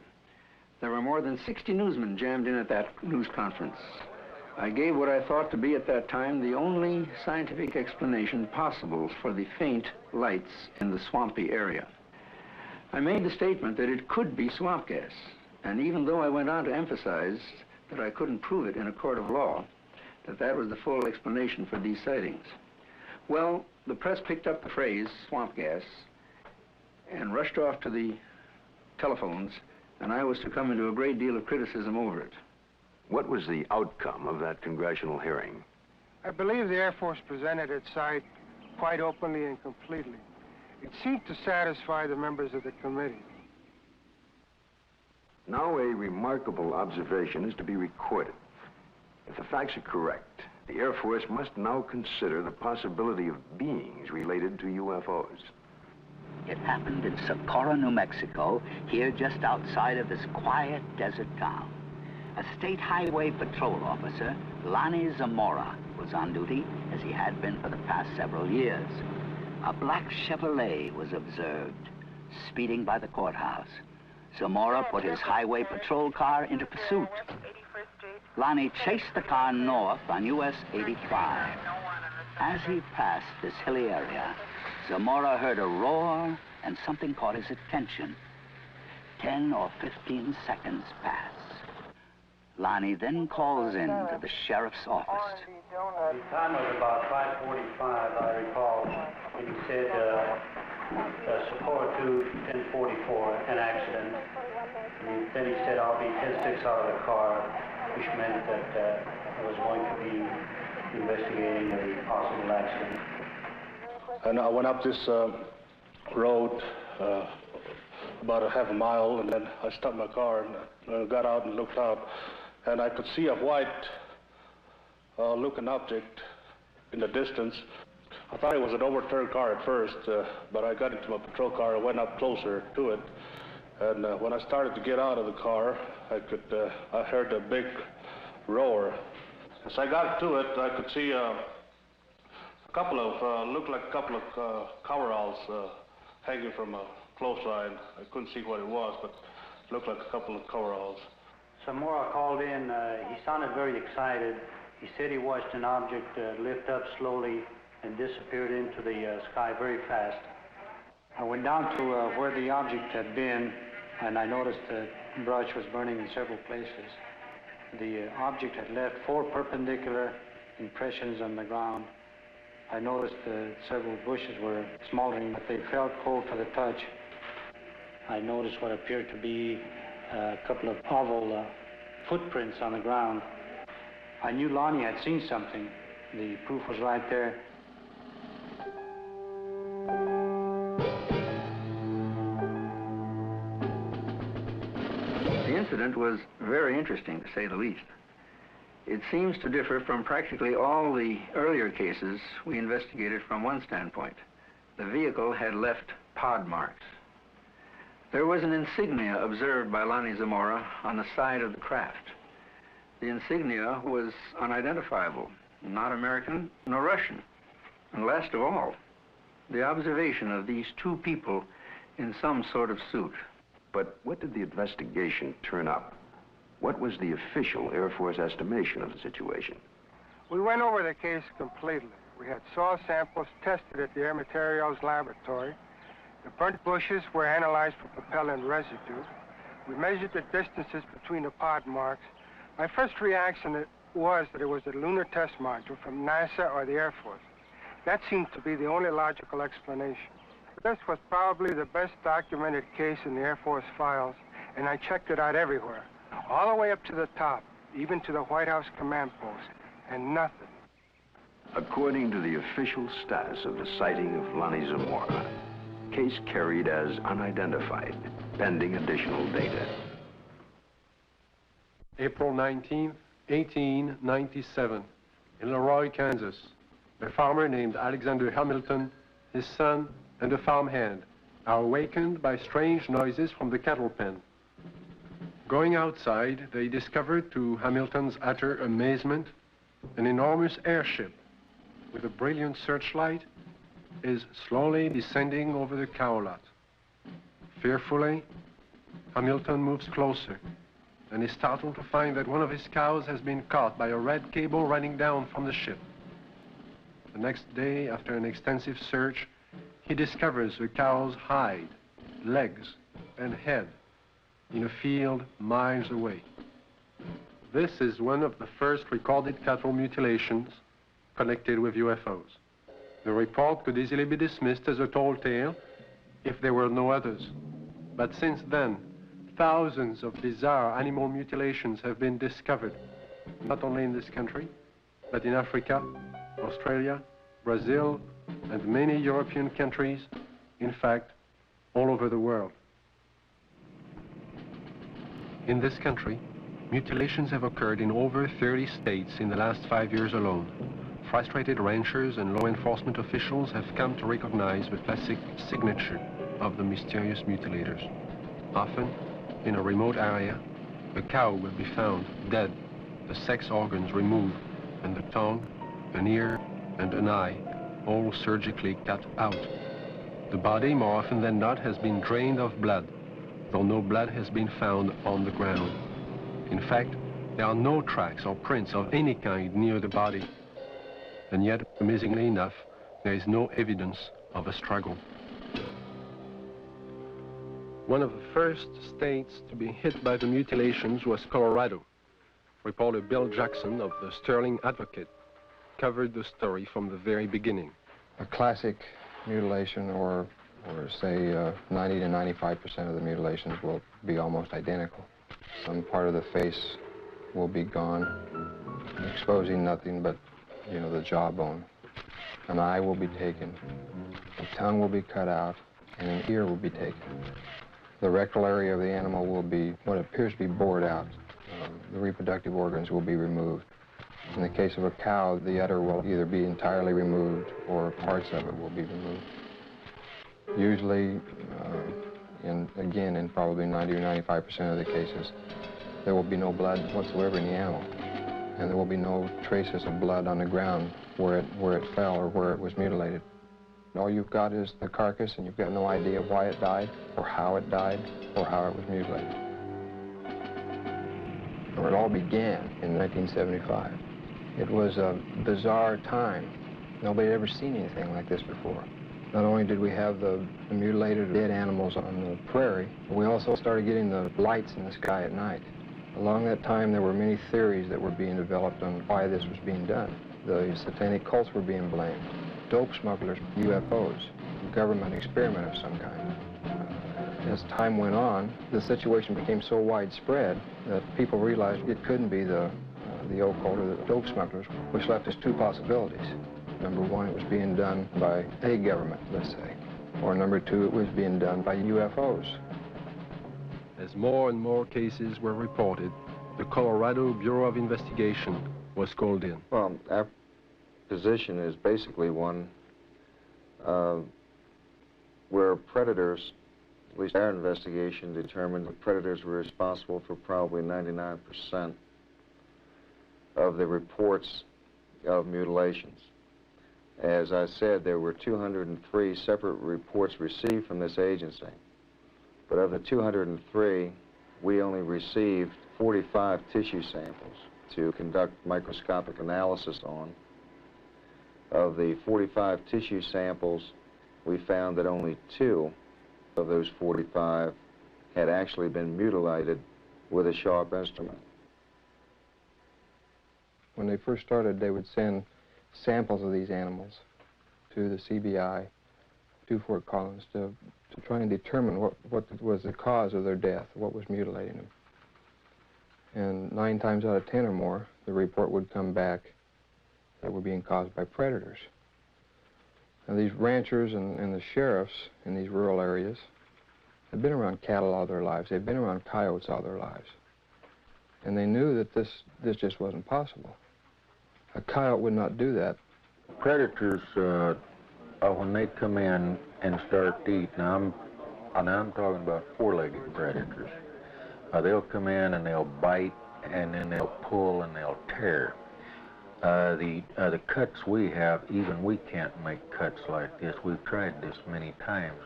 There were more than 60 newsmen jammed in at that news conference. I gave what I thought to be at that time the only scientific explanation possible for the faint lights in the swampy area. I made the statement that it could be swamp gas, and even though I went on to emphasize that I couldn't prove it in a court of law, that was the full explanation for these sightings. Well, the press picked up the phrase, swamp gas, and rushed off to the telephones, and I was to come into a great deal of criticism over it. What was the outcome of that congressional hearing? I believe the Air Force presented its side quite openly and completely. It seemed to satisfy the members of the committee. Now a remarkable observation is to be recorded. If the facts are correct, the Air Force must now consider the possibility of beings related to UFOs. It happened in Socorro, New Mexico, here just outside of this quiet desert town. A state highway patrol officer, Lonnie Zamora, was on duty, as he had been for the past several years. A black Chevrolet was observed, speeding by the courthouse. Zamora put his highway patrol car into pursuit. Lonnie chased the car north on US 85. As he passed this hilly area, Zamora heard a roar and something caught his attention. 10 or 15 seconds pass. Lonnie then calls in to the sheriff's office. The time was about 5:45, I recall, and he said, Socorro to 1044, an accident. And then he said, I'll be 10-6 out of the car, which meant that I was going to be investigating a possible accident. And I went up this road about a half a mile, and then I stopped my car and got out and looked out, and I could see a white looking object in the distance. I thought it was an overturned car at first, but I got into my patrol car and went up closer to it. And when I started to get out of the car, I heard a big roar. As I got to it, I could see a couple of, looked like a couple of coveralls hanging from a clothesline. I couldn't see what it was, but it looked like a couple of coveralls. Zamora called in. He sounded very excited. He said he watched an object lift up slowly and disappeared into the sky very fast. I went down to where the object had been, and I noticed the brush was burning in several places. The object had left 4 perpendicular impressions on the ground. I noticed several bushes were smoldering, but they felt cold to the touch. I noticed what appeared to be a couple of oval footprints on the ground. I knew Lonnie had seen something. The proof was right there. The incident was very interesting, to say the least. It seems to differ from practically all the earlier cases we investigated from one standpoint. The vehicle had left pod marks. There was an insignia observed by Lonnie Zamora on the side of the craft. The insignia was unidentifiable, not American nor Russian. And last of all, the observation of these 2 people in some sort of suit. But what did the investigation turn up? What was the official Air Force estimation of the situation? We went over the case completely. We had soil samples tested at the Air Materials Laboratory. The burnt bushes were analyzed for propellant residue. We measured the distances between the pod marks. My first reaction was that it was a lunar test module from NASA or the Air Force. That seemed to be the only logical explanation. This was probably the best documented case in the Air Force files, and I checked it out everywhere, all the way up to the top, even to the White House command post, and nothing. According to the official status of the sighting of Lonnie Zamora, case carried as unidentified, pending additional data. April 19, 1897, in Leroy, Kansas. A farmer named Alexander Hamilton, his son, and a farmhand are awakened by strange noises from the cattle pen. Going outside, they discovered, to Hamilton's utter amazement, an enormous airship with a brilliant searchlight is slowly descending over the cow lot. Fearfully, Hamilton moves closer and is startled to find that one of his cows has been caught by a red cable running down from the ship. The next day, after an extensive search, he discovers the cow's hide, legs, and head in a field miles away. This is one of the first recorded cattle mutilations connected with UFOs. The report could easily be dismissed as a tall tale if there were no others. But since then, thousands of bizarre animal mutilations have been discovered, not only in this country, but in Africa, Australia, Brazil, and many European countries, in fact, all over the world. In this country, mutilations have occurred in over 30 states in the last 5 years alone. Frustrated ranchers and law enforcement officials have come to recognize the classic signature of the mysterious mutilators. Often, in a remote area, a cow will be found dead, the sex organs removed, and the tongue, an ear, and an eye all surgically cut out. The body, more often than not, has been drained of blood, though no blood has been found on the ground. In fact, there are no tracks or prints of any kind near the body. And yet, amazingly enough, there is no evidence of a struggle. One of the first states to be hit by the mutilations was Colorado. Reporter Bill Jackson of the Sterling Advocate covered the story from the very beginning. A classic mutilation, or say 90 to 95% of the mutilations will be almost identical. Some part of the face will be gone, exposing nothing but, you know, the jawbone. An eye will be taken, the tongue will be cut out, and an ear will be taken. The rectal area of the animal will be what appears to be bored out. The reproductive organs will be removed. In the case of a cow, the udder will either be entirely removed or parts of it will be removed. Usually, again, in probably 90 or 95% of the cases, there will be no blood whatsoever in the animal. And there will be no traces of blood on the ground where it fell or where it was mutilated. All you've got is the carcass, and you've got no idea why it died, or how it died, or how it was mutilated. It all began in 1975. It was a bizarre time. Nobody had ever seen anything like this before. Not only did we have the mutilated dead animals on the prairie, but we also started getting the lights in the sky at night. Along that time, there were many theories that were being developed on why this was being done. The satanic cults were being blamed, dope smugglers, UFOs, a government experiment of some kind. As time went on, the situation became so widespread that people realized it couldn't be the occult or the dope smugglers, which left us two possibilities. Number one, it was being done by a government, let's say. Or number two, it was being done by UFOs. As more and more cases were reported, the Colorado Bureau of Investigation was called in. Well, our position is basically one where predators, at least our investigation determined that predators were responsible for probably 99% of the reports of mutilations. As I said, there were 203 separate reports received from this agency. But of the 203, we only received 45 tissue samples to conduct microscopic analysis on. Of the 45 tissue samples, we found that only 2 of those 45 had actually been mutilated with a sharp instrument. When they first started, they would send samples of these animals to the CBI, to Fort Collins, to try and determine what was the cause of their death, what was mutilating them. And 9 times out of 10 or more, the report would come back that were being caused by predators. Now, these ranchers and the sheriffs in these rural areas had been around cattle all their lives. They'd been around coyotes all their lives. And they knew that this just wasn't possible. A coyote would not do that. Predators, when they come in and start to eat, now I'm talking about 4-legged predators. They'll come in and they'll bite, and then they'll pull and they'll tear. The cuts we have, even we can't make cuts like this. We've tried this many times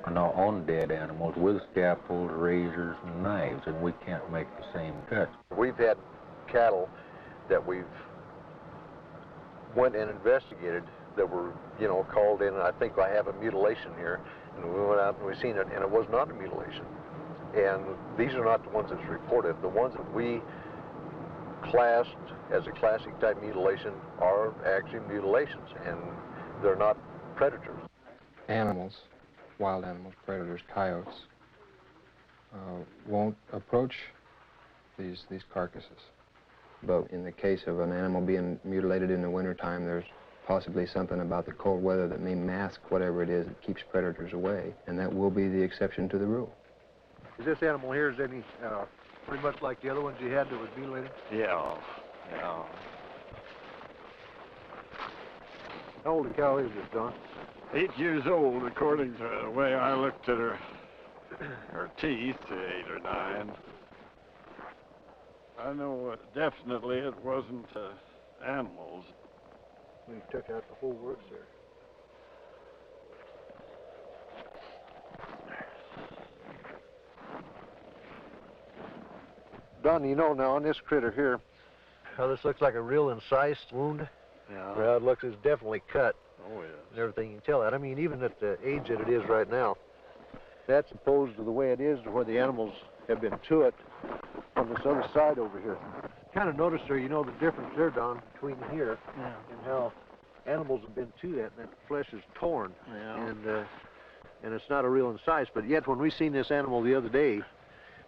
on dead animals with scalpels, razors, and knives, and we can't make the same cuts. We've had cattle that we've went and investigated that were, called in, and I think I have a mutilation here, and we went out and we seen it, and it was not a mutilation. And these are not the ones that's reported. The ones that we classed as a classic type mutilation are actually mutilations, and they're not predators. Animals, wild animals, predators, coyotes, won't approach these carcasses. But in the case of an animal being mutilated in the wintertime, there's possibly something about the cold weather that may mask whatever it is that keeps predators away, and that will be the exception to the rule. Is this animal here, is any pretty much like the other ones you had that was mutilated? Yeah. How old a cow is this, Don? 8 years old, according to the way I looked at her teeth, 8 or 9. I know definitely it wasn't animals. We took out the whole works there. Don, now on this critter here, how this looks like a real incised wound. Yeah. Well, it looks, it's definitely cut. Oh, yes. And everything, you can tell that. I mean, even at the age that it is right now, that's opposed to the way it is to where the animals have been to it on this other side over here. Kind of notice there, the difference there, Don, between here and how animals have been to that, and that flesh is torn. Yeah. And it's not a real incise, but yet when we seen this animal the other day,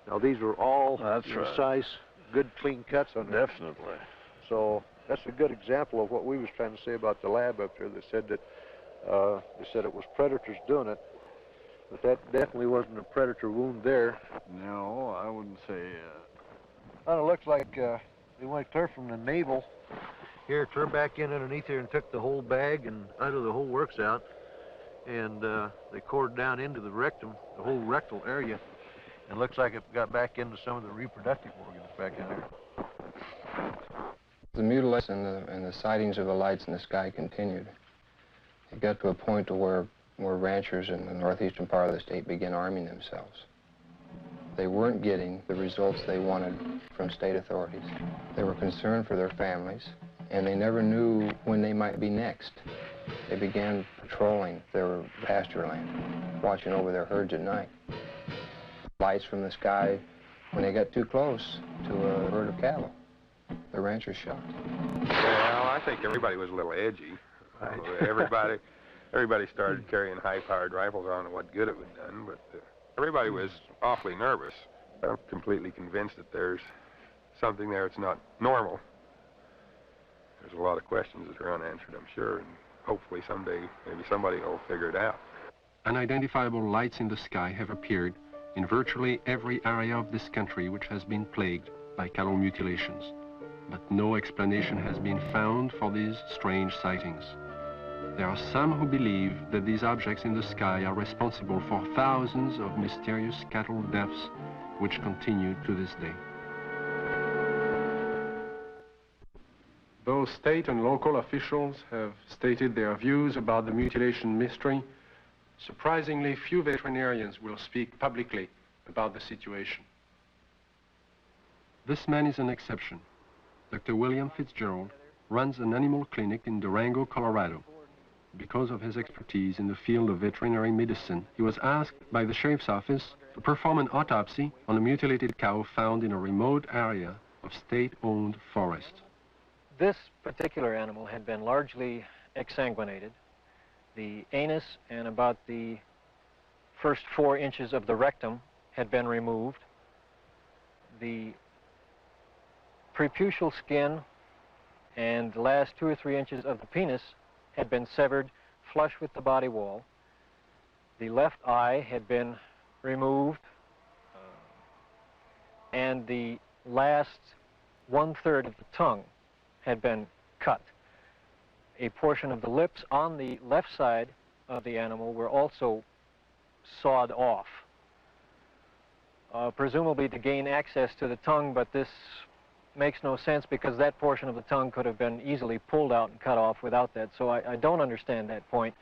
now these were all incise, good clean cuts on there. Definitely. So that's a good example of what we was trying to say about the lab up there. They said that it was predators doing it, but that definitely wasn't a predator wound there. No, I wouldn't say. Well, it looks like they went clear from the navel here, clear back in underneath here, and took the whole bag and out of the whole works out, and they cored down into the rectum, the whole rectal area. It looks like it got back into some of the reproductive organs back in there. The mutilation and the sightings of the lights in the sky continued. It got to a point to where ranchers in the northeastern part of the state began arming themselves. They weren't getting the results they wanted from state authorities. They were concerned for their families, and they never knew when they might be next. They began patrolling their pasture land, watching over their herds at night. Lights from the sky, when they got too close to a herd of cattle, the ranchers shot. Well, I think everybody was a little edgy. Right. Everybody started carrying high-powered rifles. I don't know what good it would have done, but everybody was awfully nervous. I'm completely convinced that there's something there that's not normal. There's a lot of questions that are unanswered, I'm sure, and hopefully someday maybe somebody will figure it out. Unidentifiable lights in the sky have appeared in virtually every area of this country which has been plagued by cattle mutilations. But no explanation has been found for these strange sightings. There are some who believe that these objects in the sky are responsible for thousands of mysterious cattle deaths which continue to this day. Though state and local officials have stated their views about the mutilation mystery, surprisingly few veterinarians will speak publicly about the situation. This man is an exception. Dr. William Fitzgerald runs an animal clinic in Durango, Colorado. Because of his expertise in the field of veterinary medicine, he was asked by the sheriff's office to perform an autopsy on a mutilated cow found in a remote area of state-owned forest. This particular animal had been largely exsanguinated. The anus and about the first 4 inches of the rectum had been removed. The preputial skin and the last 2 or 3 inches of the penis had been severed flush with the body wall. The left eye had been removed, and the last 1/3 of the tongue had been cut. A portion of the lips on the left side of the animal were also sawed off, presumably to gain access to the tongue, but this makes no sense because that portion of the tongue could have been easily pulled out and cut off without that, so I don't understand that point.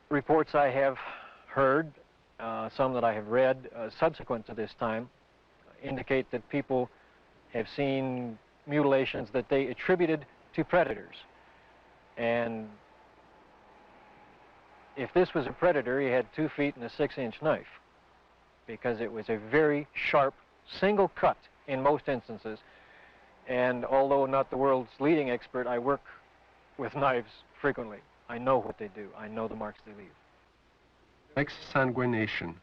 Reports I have heard, some that I have read subsequent to this time, indicate that people have seen mutilations that they attributed to predators. And if this was a predator, he had 2 feet and a 6-inch knife, because it was a very sharp single cut in most instances. And although not the world's leading expert, I work with knives frequently. I know what they do. I know the marks they leave. Exsanguination,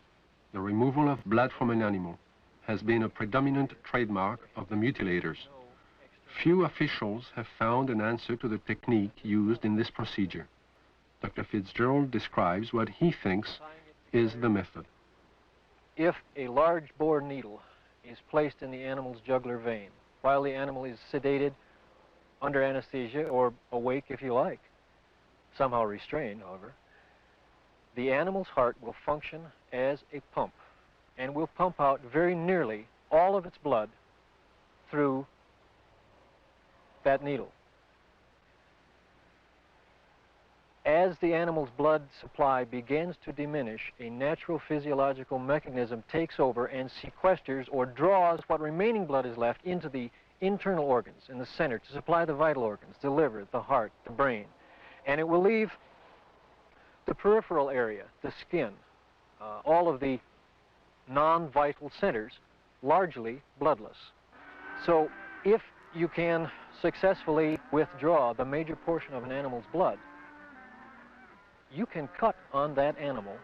the removal of blood from an animal, has been a predominant trademark of the mutilators. Few officials have found an answer to the technique used in this procedure. Dr. Fitzgerald describes what he thinks is the method. If a large bore needle is placed in the animal's jugular vein while the animal is sedated, under anesthesia, or awake if you like, somehow restrained, however, the animal's heart will function as a pump and will pump out very nearly all of its blood through that needle. As the animal's blood supply begins to diminish, a natural physiological mechanism takes over and sequesters or draws what remaining blood is left into the internal organs in the center to supply the vital organs, the liver, the heart, the brain. And it will leave the peripheral area, the skin, all of the non-vital centers, largely bloodless. So if you can successfully withdraw the major portion of an animal's blood, you can cut on that animal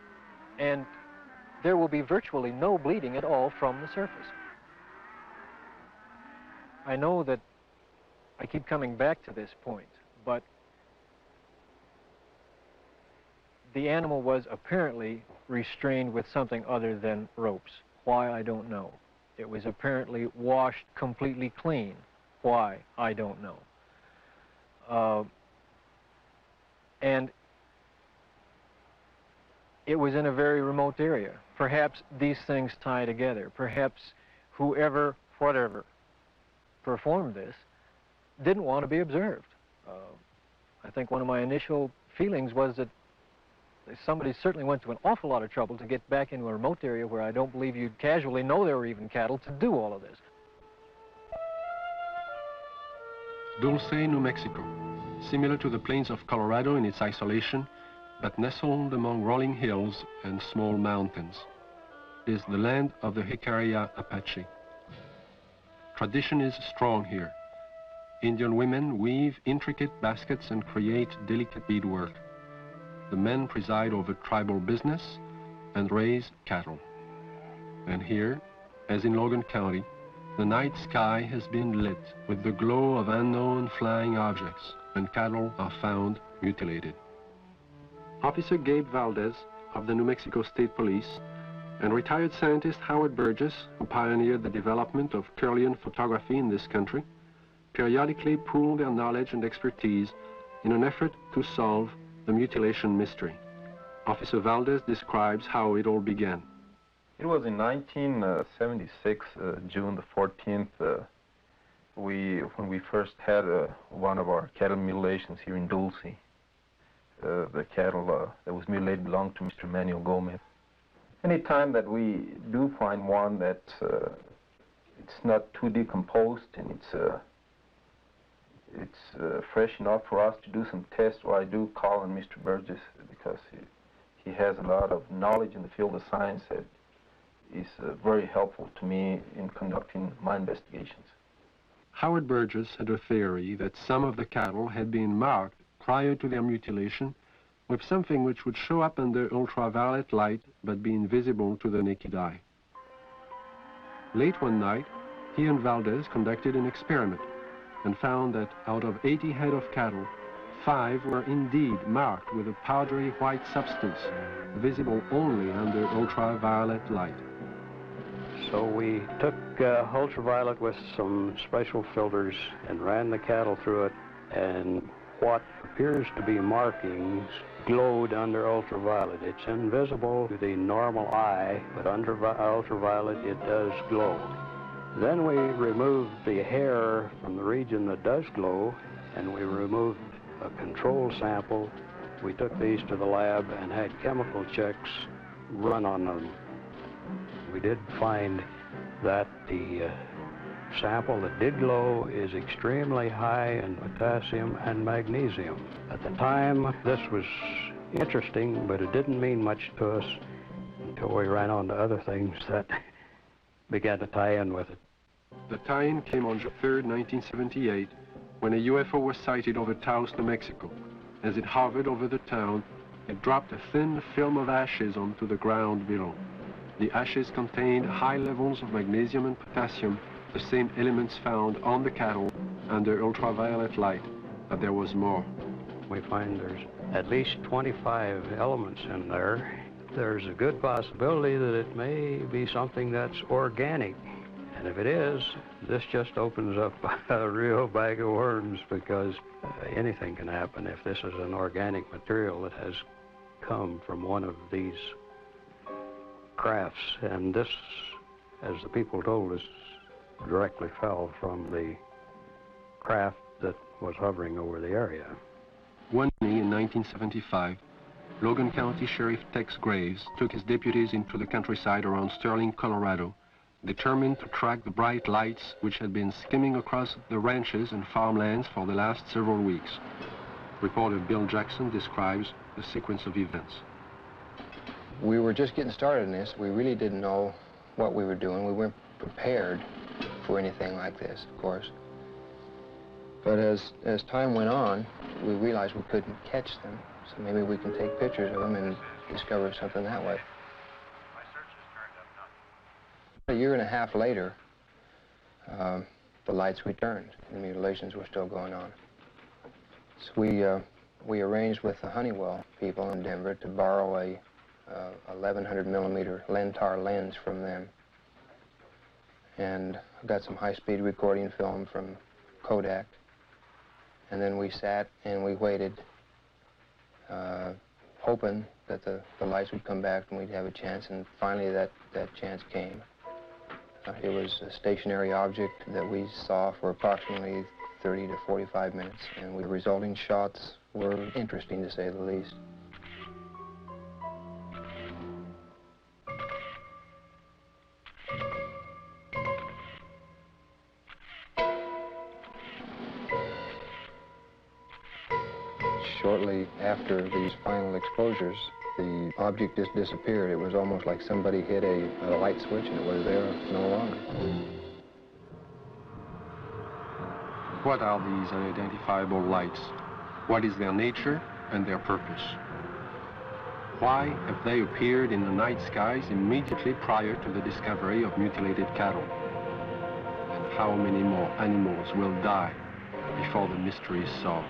and there will be virtually no bleeding at all from the surface. I know that I keep coming back to this point, but the animal was apparently restrained with something other than ropes. Why, I don't know. It was apparently washed completely clean. Why, I don't know. And it was in a very remote area. Perhaps these things tie together. Perhaps whoever, whatever, performed this didn't want to be observed. I think one of my initial feelings was that somebody certainly went to an awful lot of trouble to get back into a remote area where I don't believe you'd casually know there were even cattle to do all of this. Dulce, New Mexico, similar to the plains of Colorado in its isolation, but nestled among rolling hills and small mountains, is the land of the Jicarilla Apache. Tradition is strong here. Indian women weave intricate baskets and create delicate beadwork. The men preside over tribal business and raise cattle. And here, as in Logan County, the night sky has been lit with the glow of unknown flying objects, and cattle are found mutilated. Officer Gabe Valdez of the New Mexico State Police and retired scientist Howard Burgess, who pioneered the development of Kirlian photography in this country, periodically pool their knowledge and expertise in an effort to solve the mutilation mystery. Officer Valdez describes how it all began. It was in 1976, June the 14th, when we first had one of our cattle mutilations here in Dulce. The cattle that was mutilated belonged to Mr. Manuel Gomez. Any time that we do find one that it's not too decomposed and it's fresh enough for us to do some tests, well, I do call on Mr. Burgess because he has a lot of knowledge in the field of science that is very helpful to me in conducting my investigations. Howard Burgess had a theory that some of the cattle had been marked prior to their mutilation with something which would show up under ultraviolet light but be invisible to the naked eye. Late one night, he and Valdez conducted an experiment and found that out of 80 head of cattle, 5 were indeed marked with a powdery white substance, visible only under ultraviolet light. So we took ultraviolet with some special filters and ran the cattle through it, and what appears to be markings glowed under ultraviolet. It's invisible to the normal eye, but under ultraviolet it does glow. Then we removed the hair from the region that does glow, and we removed a control sample. We took these to the lab and had chemical checks run on them. We did find that the sample that did glow is extremely high in potassium and magnesium. At the time, this was interesting, but it didn't mean much to us until we ran on to other things that began to tie in with it. The tie-in came on June 3rd, 1978, when a UFO was sighted over Taos, New Mexico. As it hovered over the town, it dropped a thin film of ashes onto the ground below. The ashes contained high levels of magnesium and potassium, the same elements found on the cattle under ultraviolet light, but there was more. We find there's at least 25 elements in there. There's a good possibility that it may be something that's organic. And if it is, this just opens up a real bag of worms, because anything can happen if this is an organic material that has come from one of these crafts. And this, as the people told us, directly fell from the craft that was hovering over the area. One day in 1975, Logan County Sheriff Tex Graves took his deputies into the countryside around Sterling, Colorado, determined to track the bright lights which had been skimming across the ranches and farmlands for the last several weeks. Reporter Bill Jackson describes the sequence of events. We were just getting started in this. We really didn't know what we were doing. We weren't prepared for anything like this, of course. But as time went on, we realized we couldn't catch them, so maybe we can take pictures of them and discover something that way. A year and a half later, the lights returned. The mutilations were still going on. So we arranged with the Honeywell people in Denver to borrow a 1100 millimeter Lentar lens from them. And got some high-speed recording film from Kodak. And then we sat and we waited, hoping that the lights would come back and we'd have a chance, and finally that chance came. It was a stationary object that we saw for approximately 30 to 45 minutes, and the resulting shots were interesting, to say the least. Shortly after these final exposures, the object just disappeared. It was almost like somebody hit a light switch and it was there no longer. What are these unidentifiable lights? What is their nature and their purpose? Why have they appeared in the night skies immediately prior to the discovery of mutilated cattle? And how many more animals will die before the mystery is solved?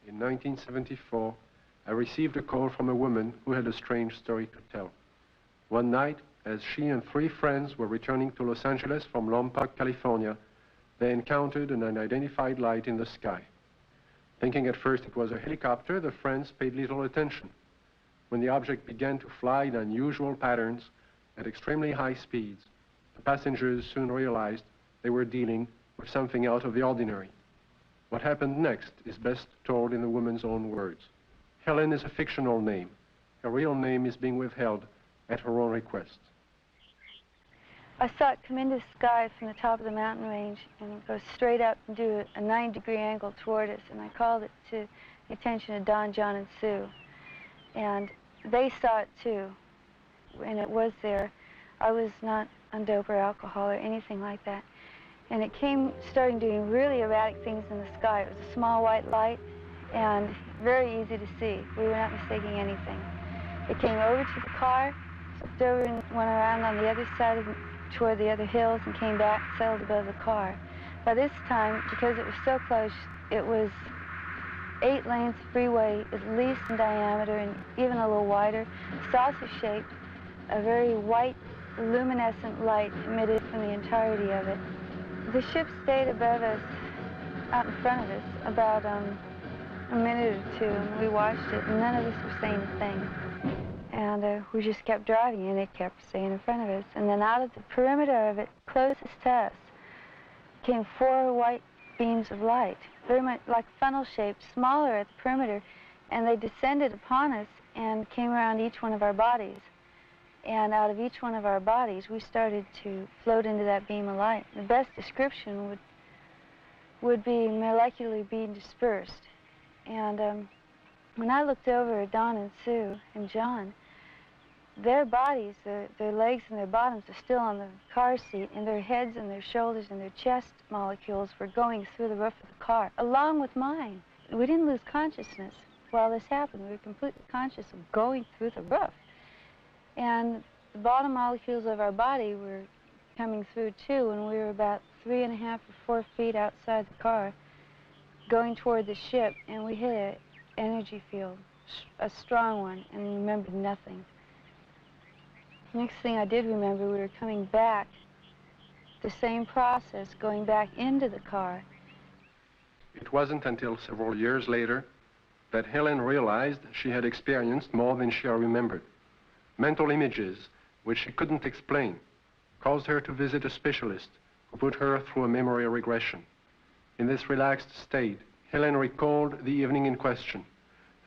In 1974, I received a call from a woman who had a strange story to tell. One night, as she and 3 friends were returning to Los Angeles from Lompoc, California, they encountered an unidentified light in the sky. Thinking at first it was a helicopter, the friends paid little attention. When the object began to fly in unusual patterns at extremely high speeds, the passengers soon realized they were dealing with something out of the ordinary. What happened next is best told in the woman's own words. Helen is a fictional name. Her real name is being withheld at her own request. I saw it come into the sky from the top of the mountain range and go straight up and do a 90-degree angle toward us, and I called it to the attention of Don, John, and Sue. And they saw it too. and it was there. I was not on dope or alcohol or anything like that. And it started doing really erratic things in the sky. It was a small white light and very easy to see. We were not mistaking anything. It came over to the car, flipped over and went around on the other side toward the other hills and came back, settled above the car. By this time, because it was so close, it was 8 lanes of freeway, at least in diameter and even a little wider, saucer-shaped, a very white, luminescent light emitted from the entirety of it. The ship stayed above us, out in front of us, about a minute or two, and we watched it, and none of us were saying a thing. And we just kept driving, and it kept staying in front of us. And then out of the perimeter of it, closest to us, came 4 white beams of light, very much like funnel-shaped, smaller at the perimeter, and they descended upon us and came around each one of our bodies. And out of each one of our bodies, we started to float into that beam of light. The best description would be molecularly being dispersed. And when I looked over at Don and Sue and John, their bodies, their legs and their bottoms are still on the car seat, and their heads and their shoulders and their chest molecules were going through the roof of the car, along with mine. We didn't lose consciousness while this happened. We were completely conscious of going through the roof. And the bottom molecules of our body were coming through too, and we were about 3.5 or 4 feet outside the car, going toward the ship, and we hit an energy field, a strong one, and remembered nothing. Next thing I did remember, we were coming back, the same process, going back into the car. It wasn't until several years later that Helen realized she had experienced more than she remembered. Mental images, which she couldn't explain, caused her to visit a specialist who put her through a memory regression. In this relaxed state, Helen recalled the evening in question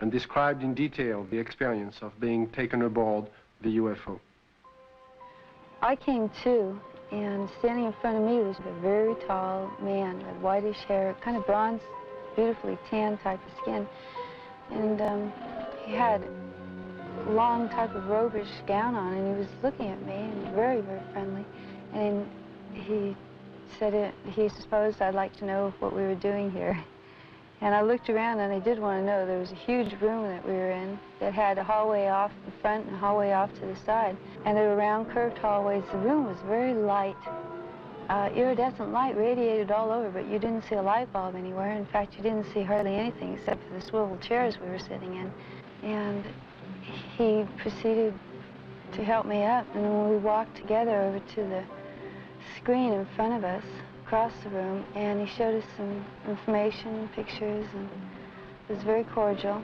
and described in detail the experience of being taken aboard the UFO. I came to, and standing in front of me was a very tall man with whitish hair, kind of bronze, beautifully tan type of skin. And he had a long type of robish gown on, and he was looking at me, and very, very friendly. And he said he supposed I'd like to know what we were doing here. And I looked around, and I did want to know. There was a huge room that we were in that had a hallway off the front and a hallway off to the side. And they were round, curved hallways. The room was very light. Iridescent light radiated all over, but you didn't see a light bulb anywhere. In fact, you didn't see hardly anything except for the swivel chairs we were sitting in. And he proceeded to help me up, and when we walked together over to the screen in front of us, across the room, and he showed us some information and pictures, and it was very cordial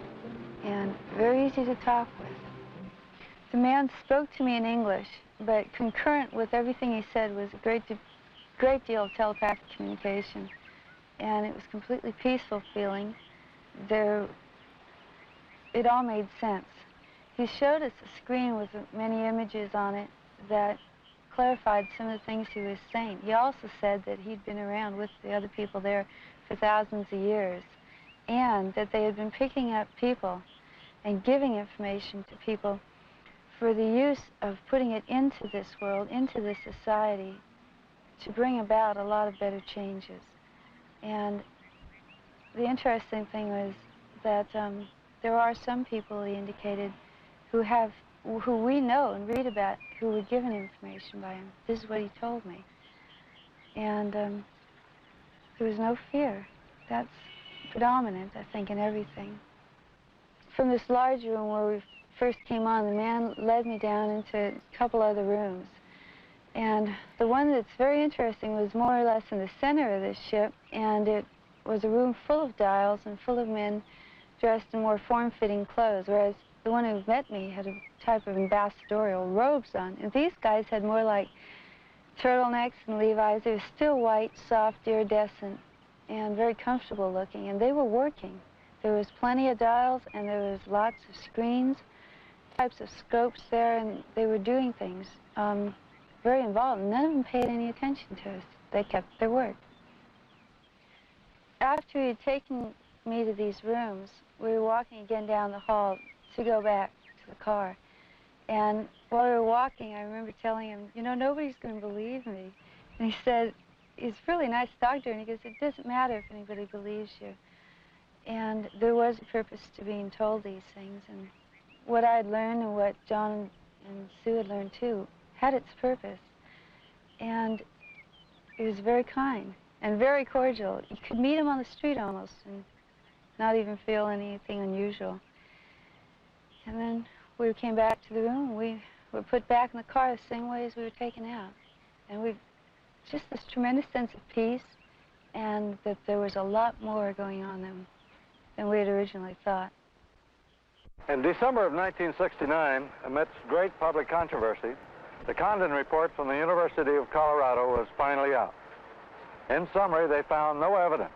and very easy to talk with. The man spoke to me in English, but concurrent with everything he said was a great deal of telepathic communication, and it was completely peaceful feeling. It all made sense. He showed us a screen with many images on it that clarified some of the things he was saying. He also said that he'd been around with the other people there for thousands of years, and that they had been picking up people and giving information to people for the use of putting it into this world, into this society, to bring about a lot of better changes. And the interesting thing was that there are some people, he indicated, who we know and read about, who were given information by him. This is what he told me. And there was no fear. That's predominant, I think, in everything. From this large room where we first came on, the man led me down into a couple other rooms. And the one that's very interesting was more or less in the center of this ship, and it was a room full of dials and full of men dressed in more form-fitting clothes, whereas the one who met me had a type of ambassadorial robes on. And these guys had more like turtlenecks and Levi's. They were still white, soft, iridescent, and very comfortable looking, and they were working. There was plenty of dials, and there was lots of screens, types of scopes there, and they were doing things very involved. None of them paid any attention to us. They kept their word. After he had taken me to these rooms, we were walking again down the hall to go back to the car. And while we were walking, I remember telling him, you know, nobody's going to believe me. And he said, it's really nice to talk to her, and he goes, it doesn't matter if anybody believes you. And there was a purpose to being told these things, and what I had learned and what John and Sue had learned too had its purpose. And it was very kind and very cordial. You could meet him on the street almost and not even feel anything unusual. And then we came back to the room, and we were put back in the car the same way as we were taken out. And we just this tremendous sense of peace, and that there was a lot more going on than we had originally thought. In December of 1969, amidst great public controversy, the Condon report from the University of Colorado was finally out. In summary, they found no evidence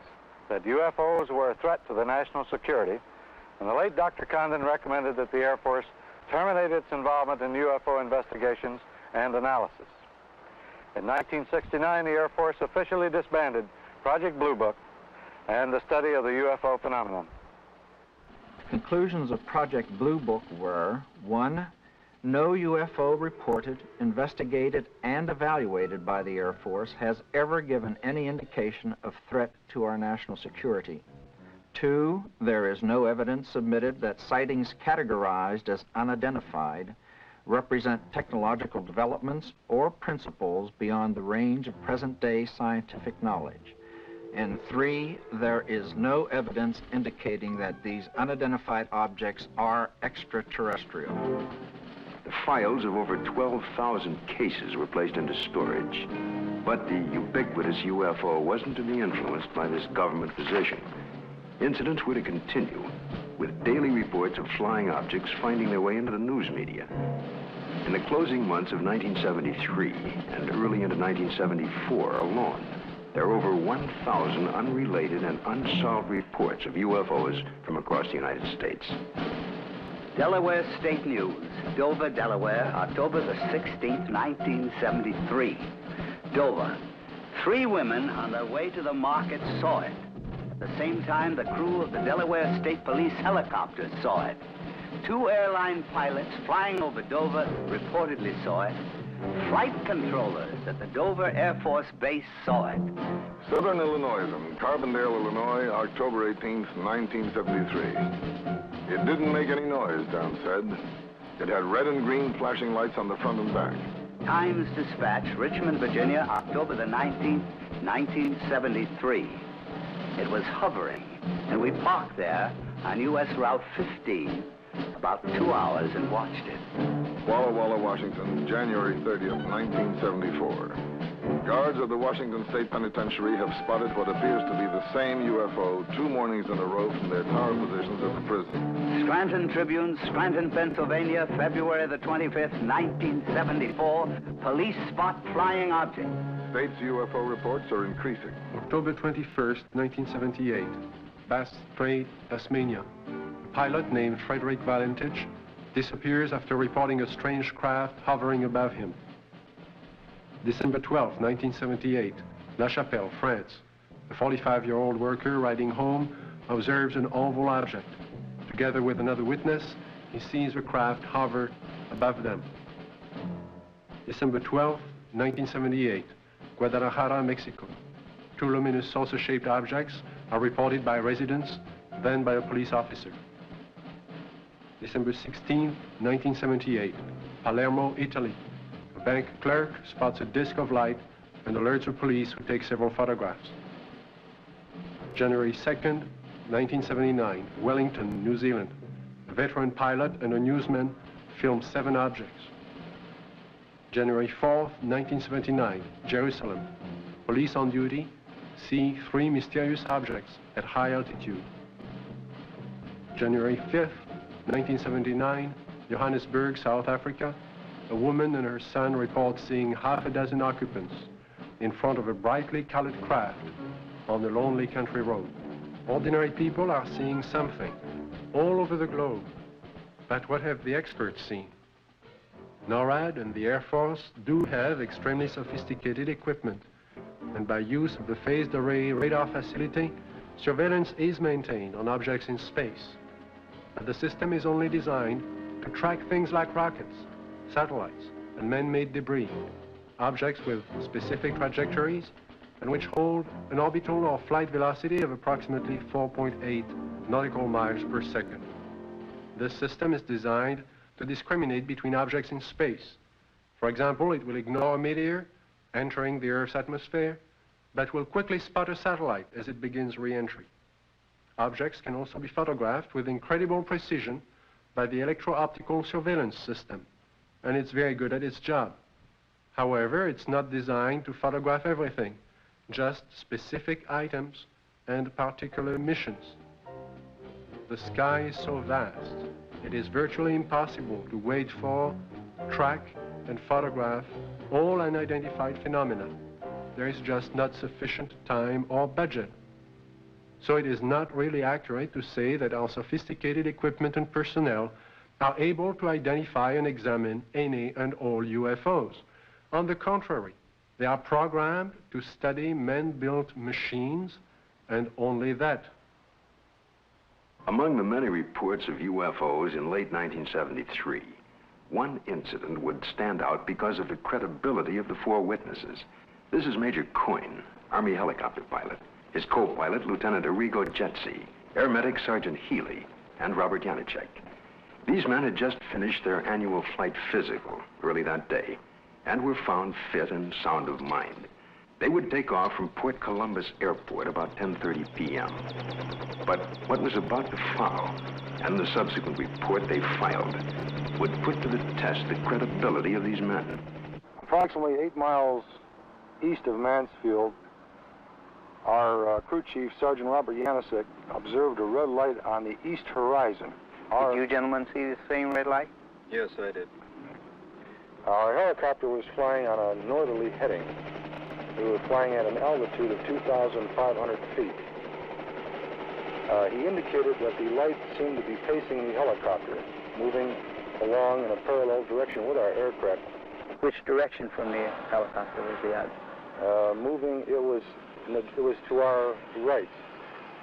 that UFOs were a threat to the national security, and the late Dr. Condon recommended that the Air Force terminate its involvement in UFO investigations and analysis. In 1969, the Air Force officially disbanded Project Blue Book and the study of the UFO phenomenon. Conclusions of Project Blue Book were: 1, no UFO reported, investigated, and evaluated by the Air Force has ever given any indication of threat to our national security. 2, there is no evidence submitted that sightings categorized as unidentified represent technological developments or principles beyond the range of present-day scientific knowledge. And 3, there is no evidence indicating that these unidentified objects are extraterrestrial. The files of over 12,000 cases were placed into storage. But the ubiquitous UFO wasn't to be influenced by this government position. Incidents were to continue, with daily reports of flying objects finding their way into the news media. In the closing months of 1973 and early into 1974 alone, there are over 1,000 unrelated and unsolved reports of UFOs from across the United States. Delaware State News, Dover, Delaware, October the 16th, 1973. Dover. 3 women on their way to the market saw it. At the same time, the crew of the Delaware State Police helicopter saw it. 2 airline pilots flying over Dover reportedly saw it. Flight controllers at the Dover Air Force Base saw it. Southern Illinois and Carbondale, Illinois, October 18th, 1973. It didn't make any noise, Don said. It had red and green flashing lights on the front and back. Times Dispatch, Richmond, Virginia, October the 19th, 1973. It was hovering, and we parked there on U.S. Route 15 about 2 hours and watched it. Walla Walla, Washington, January 30th, 1974. Guards of the Washington State Penitentiary have spotted what appears to be the same UFO 2 mornings in a row from their tower positions at the prison. Scranton Tribune, Scranton, Pennsylvania, February the 25th, 1974. Police spot flying object. State's UFO reports are increasing. October 21st, 1978, Bass Strait, Tasmania. A pilot named Frederick Valentich disappears after reporting a strange craft hovering above him. December 12, 1978, La Chapelle, France. A 45-year-old worker riding home observes an oval object. Together with another witness, he sees the craft hover above them. December 12, 1978, Guadalajara, Mexico. 2 luminous saucer-shaped objects are reported by residents, then by a police officer. December 16, 1978, Palermo, Italy. A bank clerk spots a disc of light and alerts the police, who take several photographs. January 2nd, 1979, Wellington, New Zealand. A veteran pilot and a newsman film 7 objects. January 4th, 1979, Jerusalem. Police on duty see 3 mysterious objects at high altitude. January 5th, 1979, Johannesburg, South Africa. A woman and her son report seeing half a dozen occupants in front of a brightly colored craft on a lonely country road. Ordinary people are seeing something all over the globe. But what have the experts seen? NORAD and the Air Force do have extremely sophisticated equipment, and by use of the phased array radar facility, surveillance is maintained on objects in space. But the system is only designed to track things like rockets, satellites, and man-made debris, objects with specific trajectories and which hold an orbital or flight velocity of approximately 4.8 nautical miles per second. This system is designed to discriminate between objects in space. For example, it will ignore a meteor entering the Earth's atmosphere, but will quickly spot a satellite as it begins re-entry. Objects can also be photographed with incredible precision by the electro-optical surveillance system, and it's very good at its job. However, it's not designed to photograph everything, just specific items and particular missions. The sky is so vast, it is virtually impossible to wait for, track, and photograph all unidentified phenomena. There is just not sufficient time or budget. So it is not really accurate to say that our sophisticated equipment and personnel are able to identify and examine any and all UFOs. On the contrary, they are programmed to study man-built machines, and only that. Among the many reports of UFOs in late 1973, one incident would stand out because of the credibility of the four witnesses. This is Major Coyne, Army helicopter pilot, his co-pilot, Lieutenant Arrigo Jetsi, Air Medic Sergeant Healy, and Robert Janacek. These men had just finished their annual flight physical early that day and were found fit and sound of mind. They would take off from Port Columbus Airport about 10:30 p.m. But what was about to follow, and the subsequent report they filed, would put to the test the credibility of these men. Approximately 8 miles east of Mansfield, our crew chief, Sergeant Robert Janacek, observed a red light on the east horizon. Did you gentlemen see the same red light? Yes, I did. Our helicopter was flying on a northerly heading. We were flying at an altitude of 2,500 feet. He indicated that the light seemed to be pacing the helicopter, moving along in a parallel direction with our aircraft. Which direction from the helicopter was the object? It was to our right,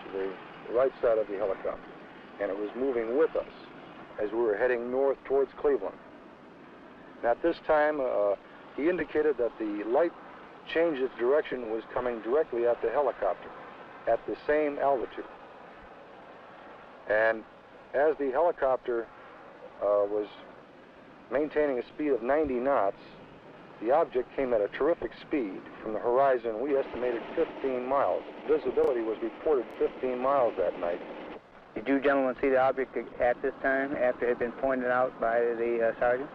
to the right side of the helicopter, and it was moving with us as we were heading north towards Cleveland. And at this time, he indicated that the light changed its direction, was coming directly at the helicopter at the same altitude. And as the helicopter was maintaining a speed of 90 knots, the object came at a terrific speed from the horizon. We estimated 15 miles. Visibility was reported 15 miles that night. Did you gentlemen see the object at this time, after it had been pointed out by the sergeant?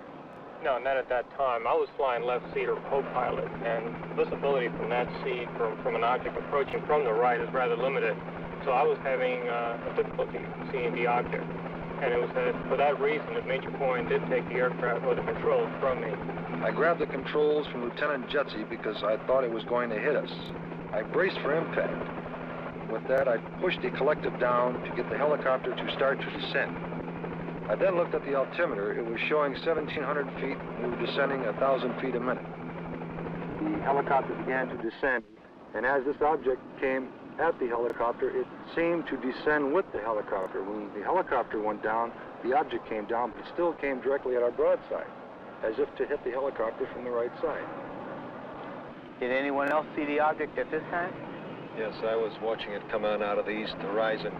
No, not at that time. I was flying left seat or co-pilot, and visibility from that seat from an object approaching from the right is rather limited. So I was having a difficulty seeing the object. And it was for that reason that Major Coyne did take the aircraft or the controls from me. I grabbed the controls from Lieutenant Jetsi because I thought it was going to hit us. I braced for impact. With that, I pushed the collective down to get the helicopter to start to descend. I then looked at the altimeter. It was showing 1,700 feet, and we were descending 1,000 feet a minute. The helicopter began to descend, and as this object came at the helicopter, it seemed to descend with the helicopter. When the helicopter went down, the object came down, but it still came directly at our broadside, as if to hit the helicopter from the right side. Did anyone else see the object at this time? Yes, I was watching it come on out of the east horizon.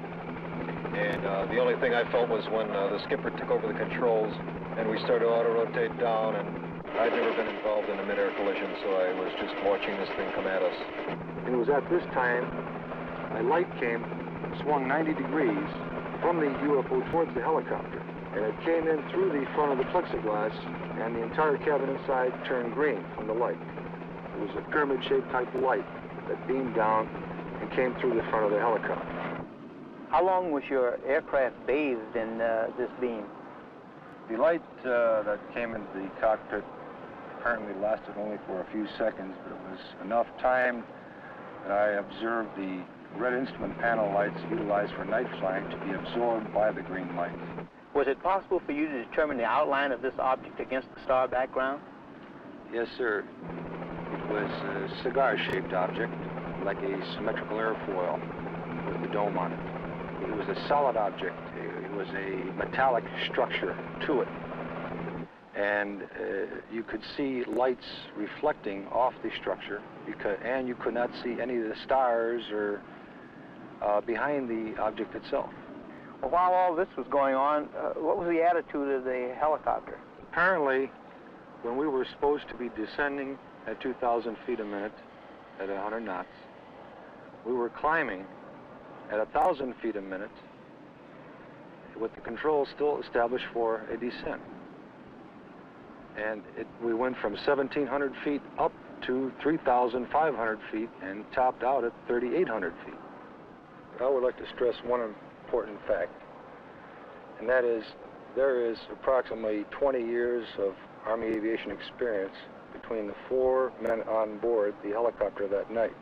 And the only thing I felt was when the skipper took over the controls and we started to auto-rotate down, and I'd never been involved in a mid-air collision, so I was just watching this thing come at us. It was at this time a light came, swung 90 degrees from the UFO towards the helicopter, and it came in through the front of the plexiglass, and the entire cabin inside turned green from the light. It was a pyramid-shaped type of light that beamed down and came through the front of the helicopter. How long was your aircraft bathed in this beam? The light that came into the cockpit apparently lasted only for a few seconds, but it was enough time that I observed the red instrument panel lights utilized for night flying to be absorbed by the green light. Was it possible for you to determine the outline of this object against the star background? Yes, sir. It was a cigar-shaped object, like a symmetrical airfoil with the dome on it. It was a solid object. It was a metallic structure to it. and you could see lights reflecting off the structure, and you could not see any of the stars or behind the object itself. Well, while all this was going on, what was the attitude of the helicopter? Apparently, when we were supposed to be descending at 2,000 feet a minute at 100 knots, we were climbing at 1,000 feet a minute with the controls still established for a descent. And we went from 1,700 feet up to 3,500 feet and topped out at 3,800 feet. I would like to stress one important fact, and that is there is approximately 20 years of Army aviation experience between the 4 men on board the helicopter that night.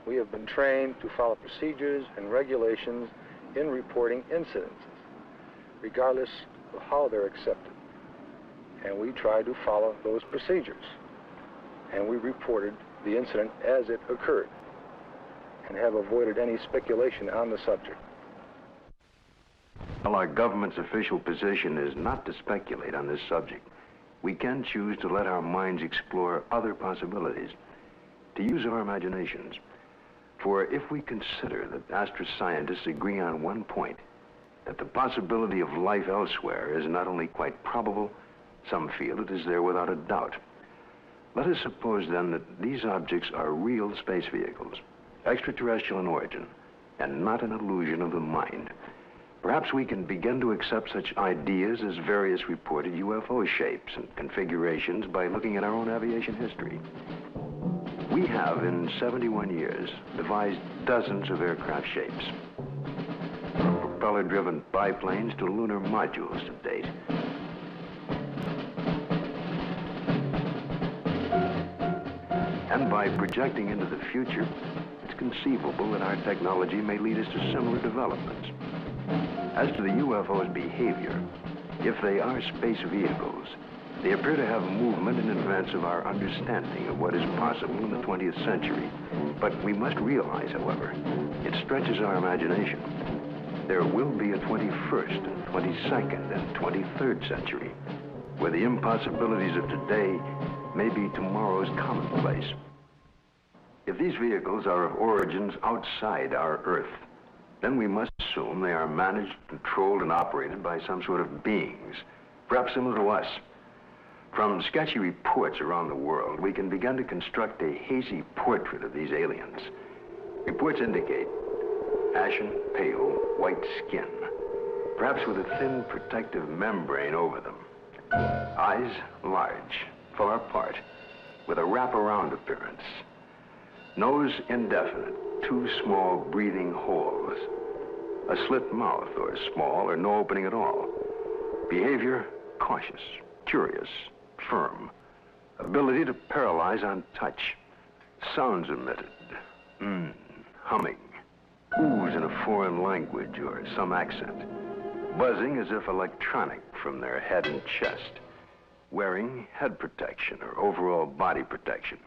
We have been trained to follow procedures and regulations in reporting incidents, regardless of how they're accepted. And we tried to follow those procedures. And we reported the incident as it occurred and have avoided any speculation on the subject. While our government's official position is not to speculate on this subject, we can choose to let our minds explore other possibilities, to use our imaginations. For if we consider that astroscientists agree on one point, that the possibility of life elsewhere is not only quite probable, some feel it is there without a doubt. Let us suppose then that these objects are real space vehicles, extraterrestrial in origin, and not an illusion of the mind. Perhaps we can begin to accept such ideas as various reported UFO shapes and configurations by looking at our own aviation history. We have, in 71 years, devised dozens of aircraft shapes, from propeller-driven biplanes to lunar modules to date. And by projecting into the future, it's conceivable that our technology may lead us to similar developments. As to the UFO's behavior, if they are space vehicles, they appear to have movement in advance of our understanding of what is possible in the 20th century. But we must realize, however, it stretches our imagination. There will be a 21st and 22nd and 23rd century, where the impossibilities of today may be tomorrow's commonplace. If these vehicles are of origins outside our Earth, then we must assume they are managed, controlled, and operated by some sort of beings, perhaps similar to us. From sketchy reports around the world, we can begin to construct a hazy portrait of these aliens. Reports indicate ashen, pale, white skin, perhaps with a thin protective membrane over them. Eyes large, far apart, with a wraparound appearance. Nose indefinite, 2 small breathing holes. A slit mouth, or small or no opening at all. Behavior, cautious, curious, firm. Ability to paralyze on touch. Sounds emitted. Humming. Oohs in a foreign language or some accent. Buzzing as if electronic from their head and chest. Wearing head protection or overall body protection.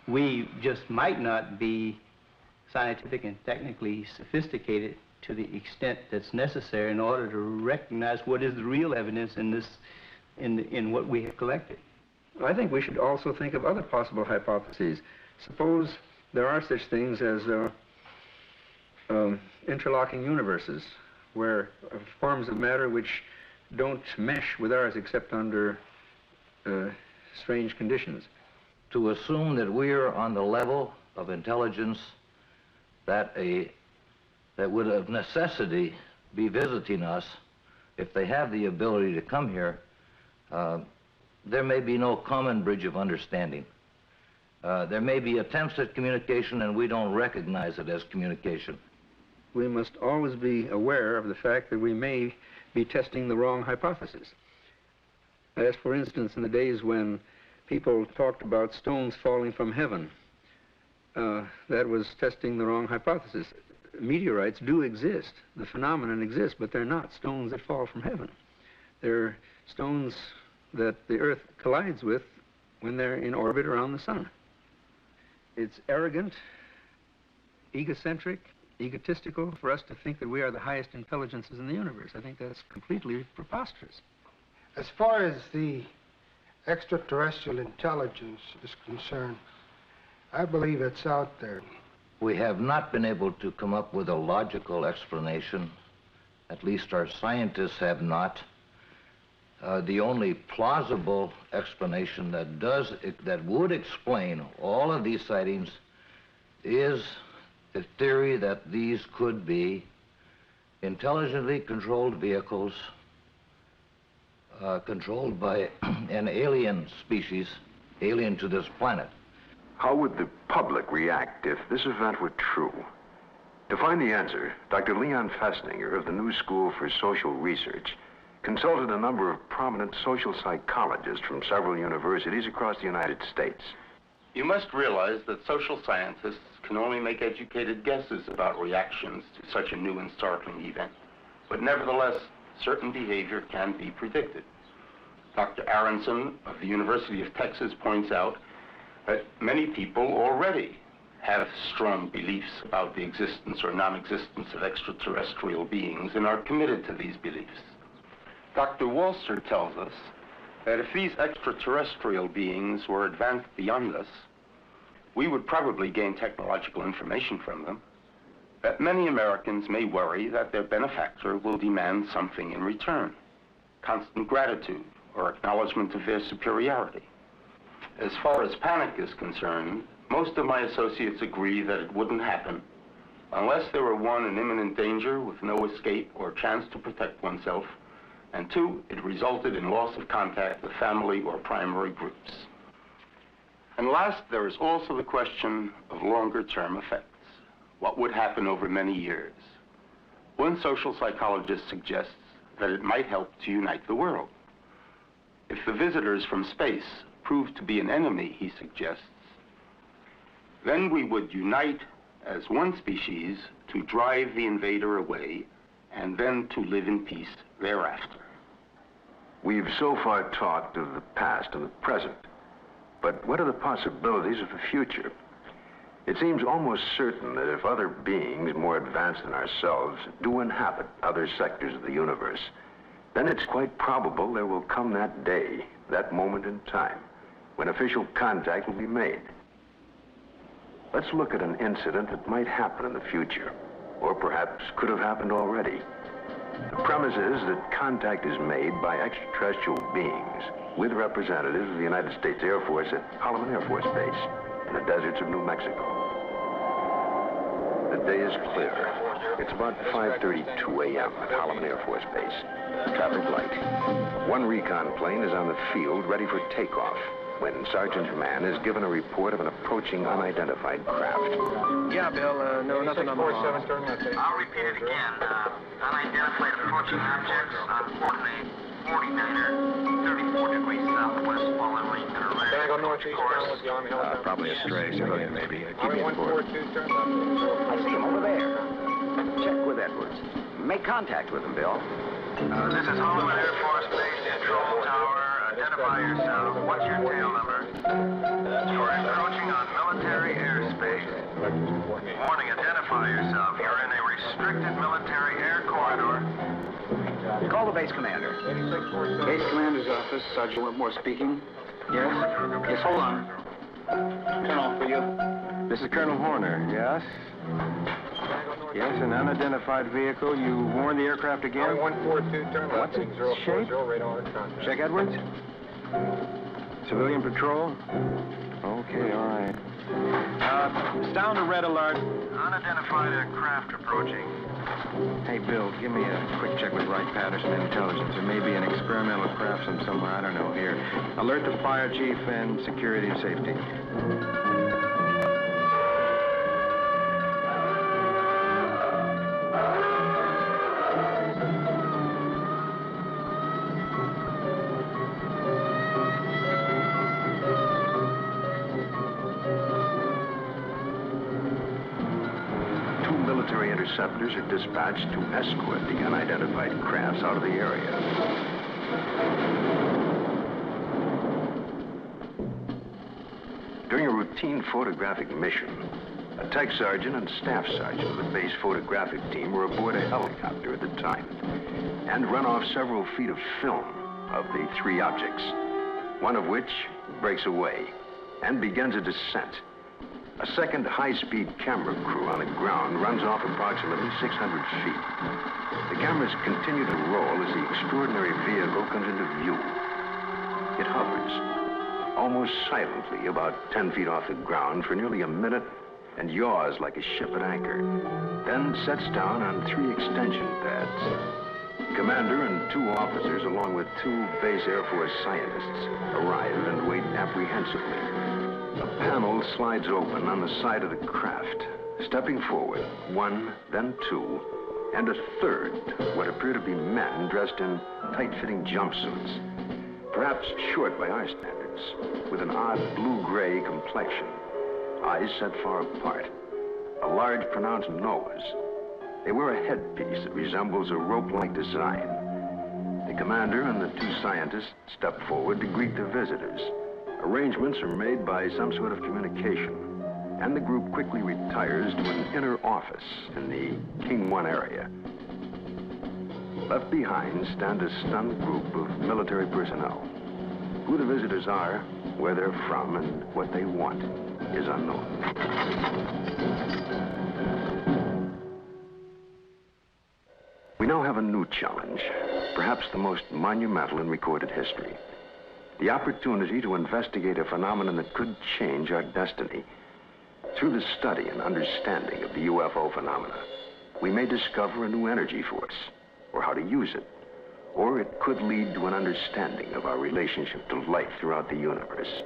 We just might not be scientific and technically sophisticated to the extent that's necessary in order to recognize what is the real evidence in this, in what we have collected. I think we should also think of other possible hypotheses. Suppose there are such things as interlocking universes, where forms of matter which don't mesh with ours except under strange conditions. To assume that we're on the level of intelligence that would of necessity be visiting us, if they have the ability to come here, there may be no common bridge of understanding. There may be attempts at communication and we don't recognize it as communication. We must always be aware of the fact that we may be testing the wrong hypothesis. As for instance, in the days when people talked about stones falling from heaven, that was testing the wrong hypothesis. Meteorites do exist. The phenomenon exists, but they're not stones that fall from heaven. They're stones that the Earth collides with when they're in orbit around the sun. It's arrogant, egocentric, egotistical for us to think that we are the highest intelligences in the universe. I think that's completely preposterous. As far as the extraterrestrial intelligence is concerned, I believe it's out there. We have not been able to come up with a logical explanation. At least our scientists have not. The only plausible explanation that would explain all of these sightings is the theory that these could be intelligently controlled vehicles controlled by an alien species, alien to this planet. How would the public react if this event were true? To find the answer, Dr. Leon Festinger of the New School for Social Research consulted a number of prominent social psychologists from several universities across the United States. You must realize that social scientists can only make educated guesses about reactions to such a new and startling event. But nevertheless, certain behavior can be predicted. Dr. Aronson of the University of Texas points out that many people already have strong beliefs about the existence or non-existence of extraterrestrial beings and are committed to these beliefs. Dr. Walser tells us that if these extraterrestrial beings were advanced beyond us, we would probably gain technological information from them, that many Americans may worry that their benefactor will demand something in return, constant gratitude or acknowledgement of their superiority. As far as panic is concerned, most of my associates agree that it wouldn't happen unless there were, one, an imminent danger with no escape or chance to protect oneself, and two, it resulted in loss of contact with family or primary groups. And last, there is also the question of longer-term effects. What would happen over many years? One social psychologist suggests that it might help to unite the world. If the visitors from space prove to be an enemy, he suggests, then we would unite as one species to drive the invader away and then to live in peace thereafter. We've so far talked of the past and the present, but what are the possibilities of the future? It seems almost certain that if other beings more advanced than ourselves do inhabit other sectors of the universe, then it's quite probable there will come that day, that moment in time, when official contact will be made. Let's look at an incident that might happen in the future, or perhaps could have happened already. The premise is that contact is made by extraterrestrial beings with representatives of the United States Air Force at Holloman Air Force Base in the deserts of New Mexico. The day is clear. It's about 5:32 a.m. at Holloman Air Force Base. Traffic light. One recon plane is on the field ready for takeoff when Sergeant Mann is given a report of an approaching unidentified craft. Yeah, Bill, no, nothing on the log. I'll repeat it again. Unidentified approaching objects on coordinate 49er, 34 degrees southwest, following Lincoln Array. Can I go northeast down with the Army helicopter? Probably a stray civilian, maybe. Keep me informed. I see him over there. Check with Edwards. Make contact with him, Bill. This is Holloman Air Force Base Control Tower. Identify yourself. What's your tail number? You're encroaching on military airspace. Warning, identify yourself. You're in a restricted military air corridor. Call the base commander. Base commander's office, Sergeant Whitmore speaking. Yes? Yes, hold on. Colonel, for you. This is Colonel Horner, yes? Yes, an unidentified vehicle. You warned the aircraft again? 142, turn left. What's its shape? Check Edwards. Civilian patrol? Okay, all right. Sound a red alert. Unidentified aircraft approaching. Hey, Bill, give me a quick check with Wright Patterson Intelligence. There may be an experimental craft from somewhere, I don't know, here. Alert the fire chief and security and safety. Interceptors are dispatched to escort the unidentified crafts out of the area. During a routine photographic mission, a tech sergeant and staff sergeant of the base photographic team were aboard a helicopter at the time and run off several feet of film of the three objects, one of which breaks away and begins a descent. A second high-speed camera crew on the ground runs off approximately 600 feet. The cameras continue to roll as the extraordinary vehicle comes into view. It hovers, almost silently, about 10 feet off the ground for nearly a minute and yaws like a ship at anchor, then sets down on 3 extension pads. The commander and 2 officers, along with 2 base Air Force scientists, arrive and wait apprehensively. A panel slides open on the side of the craft. Stepping forward, 1, then 2, and a third, what appear to be men dressed in tight-fitting jumpsuits, perhaps short by our standards, with an odd blue-gray complexion, eyes set far apart, a large pronounced nose. They wear a headpiece that resembles a rope-like design. The commander and the 2 scientists step forward to greet the visitors. Arrangements are made by some sort of communication, and the group quickly retires to an inner office in the King 1 area. Left behind stand a stunned group of military personnel. Who the visitors are, where they're from, and what they want is unknown. We now have a new challenge, perhaps the most monumental in recorded history. The opportunity to investigate a phenomenon that could change our destiny. Through the study and understanding of the UFO phenomena, we may discover a new energy force, or how to use it. Or it could lead to an understanding of our relationship to life throughout the universe.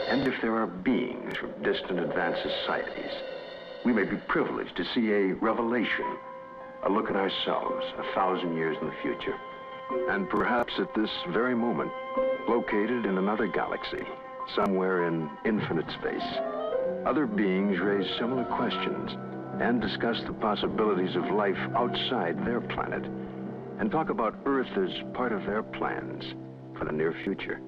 And if there are beings from distant advanced societies, we may be privileged to see a revelation, a look at ourselves 1,000 years in the future. And perhaps at this very moment, located in another galaxy, somewhere in infinite space, other beings raise similar questions and discuss the possibilities of life outside their planet and talk about Earth as part of their plans for the near future.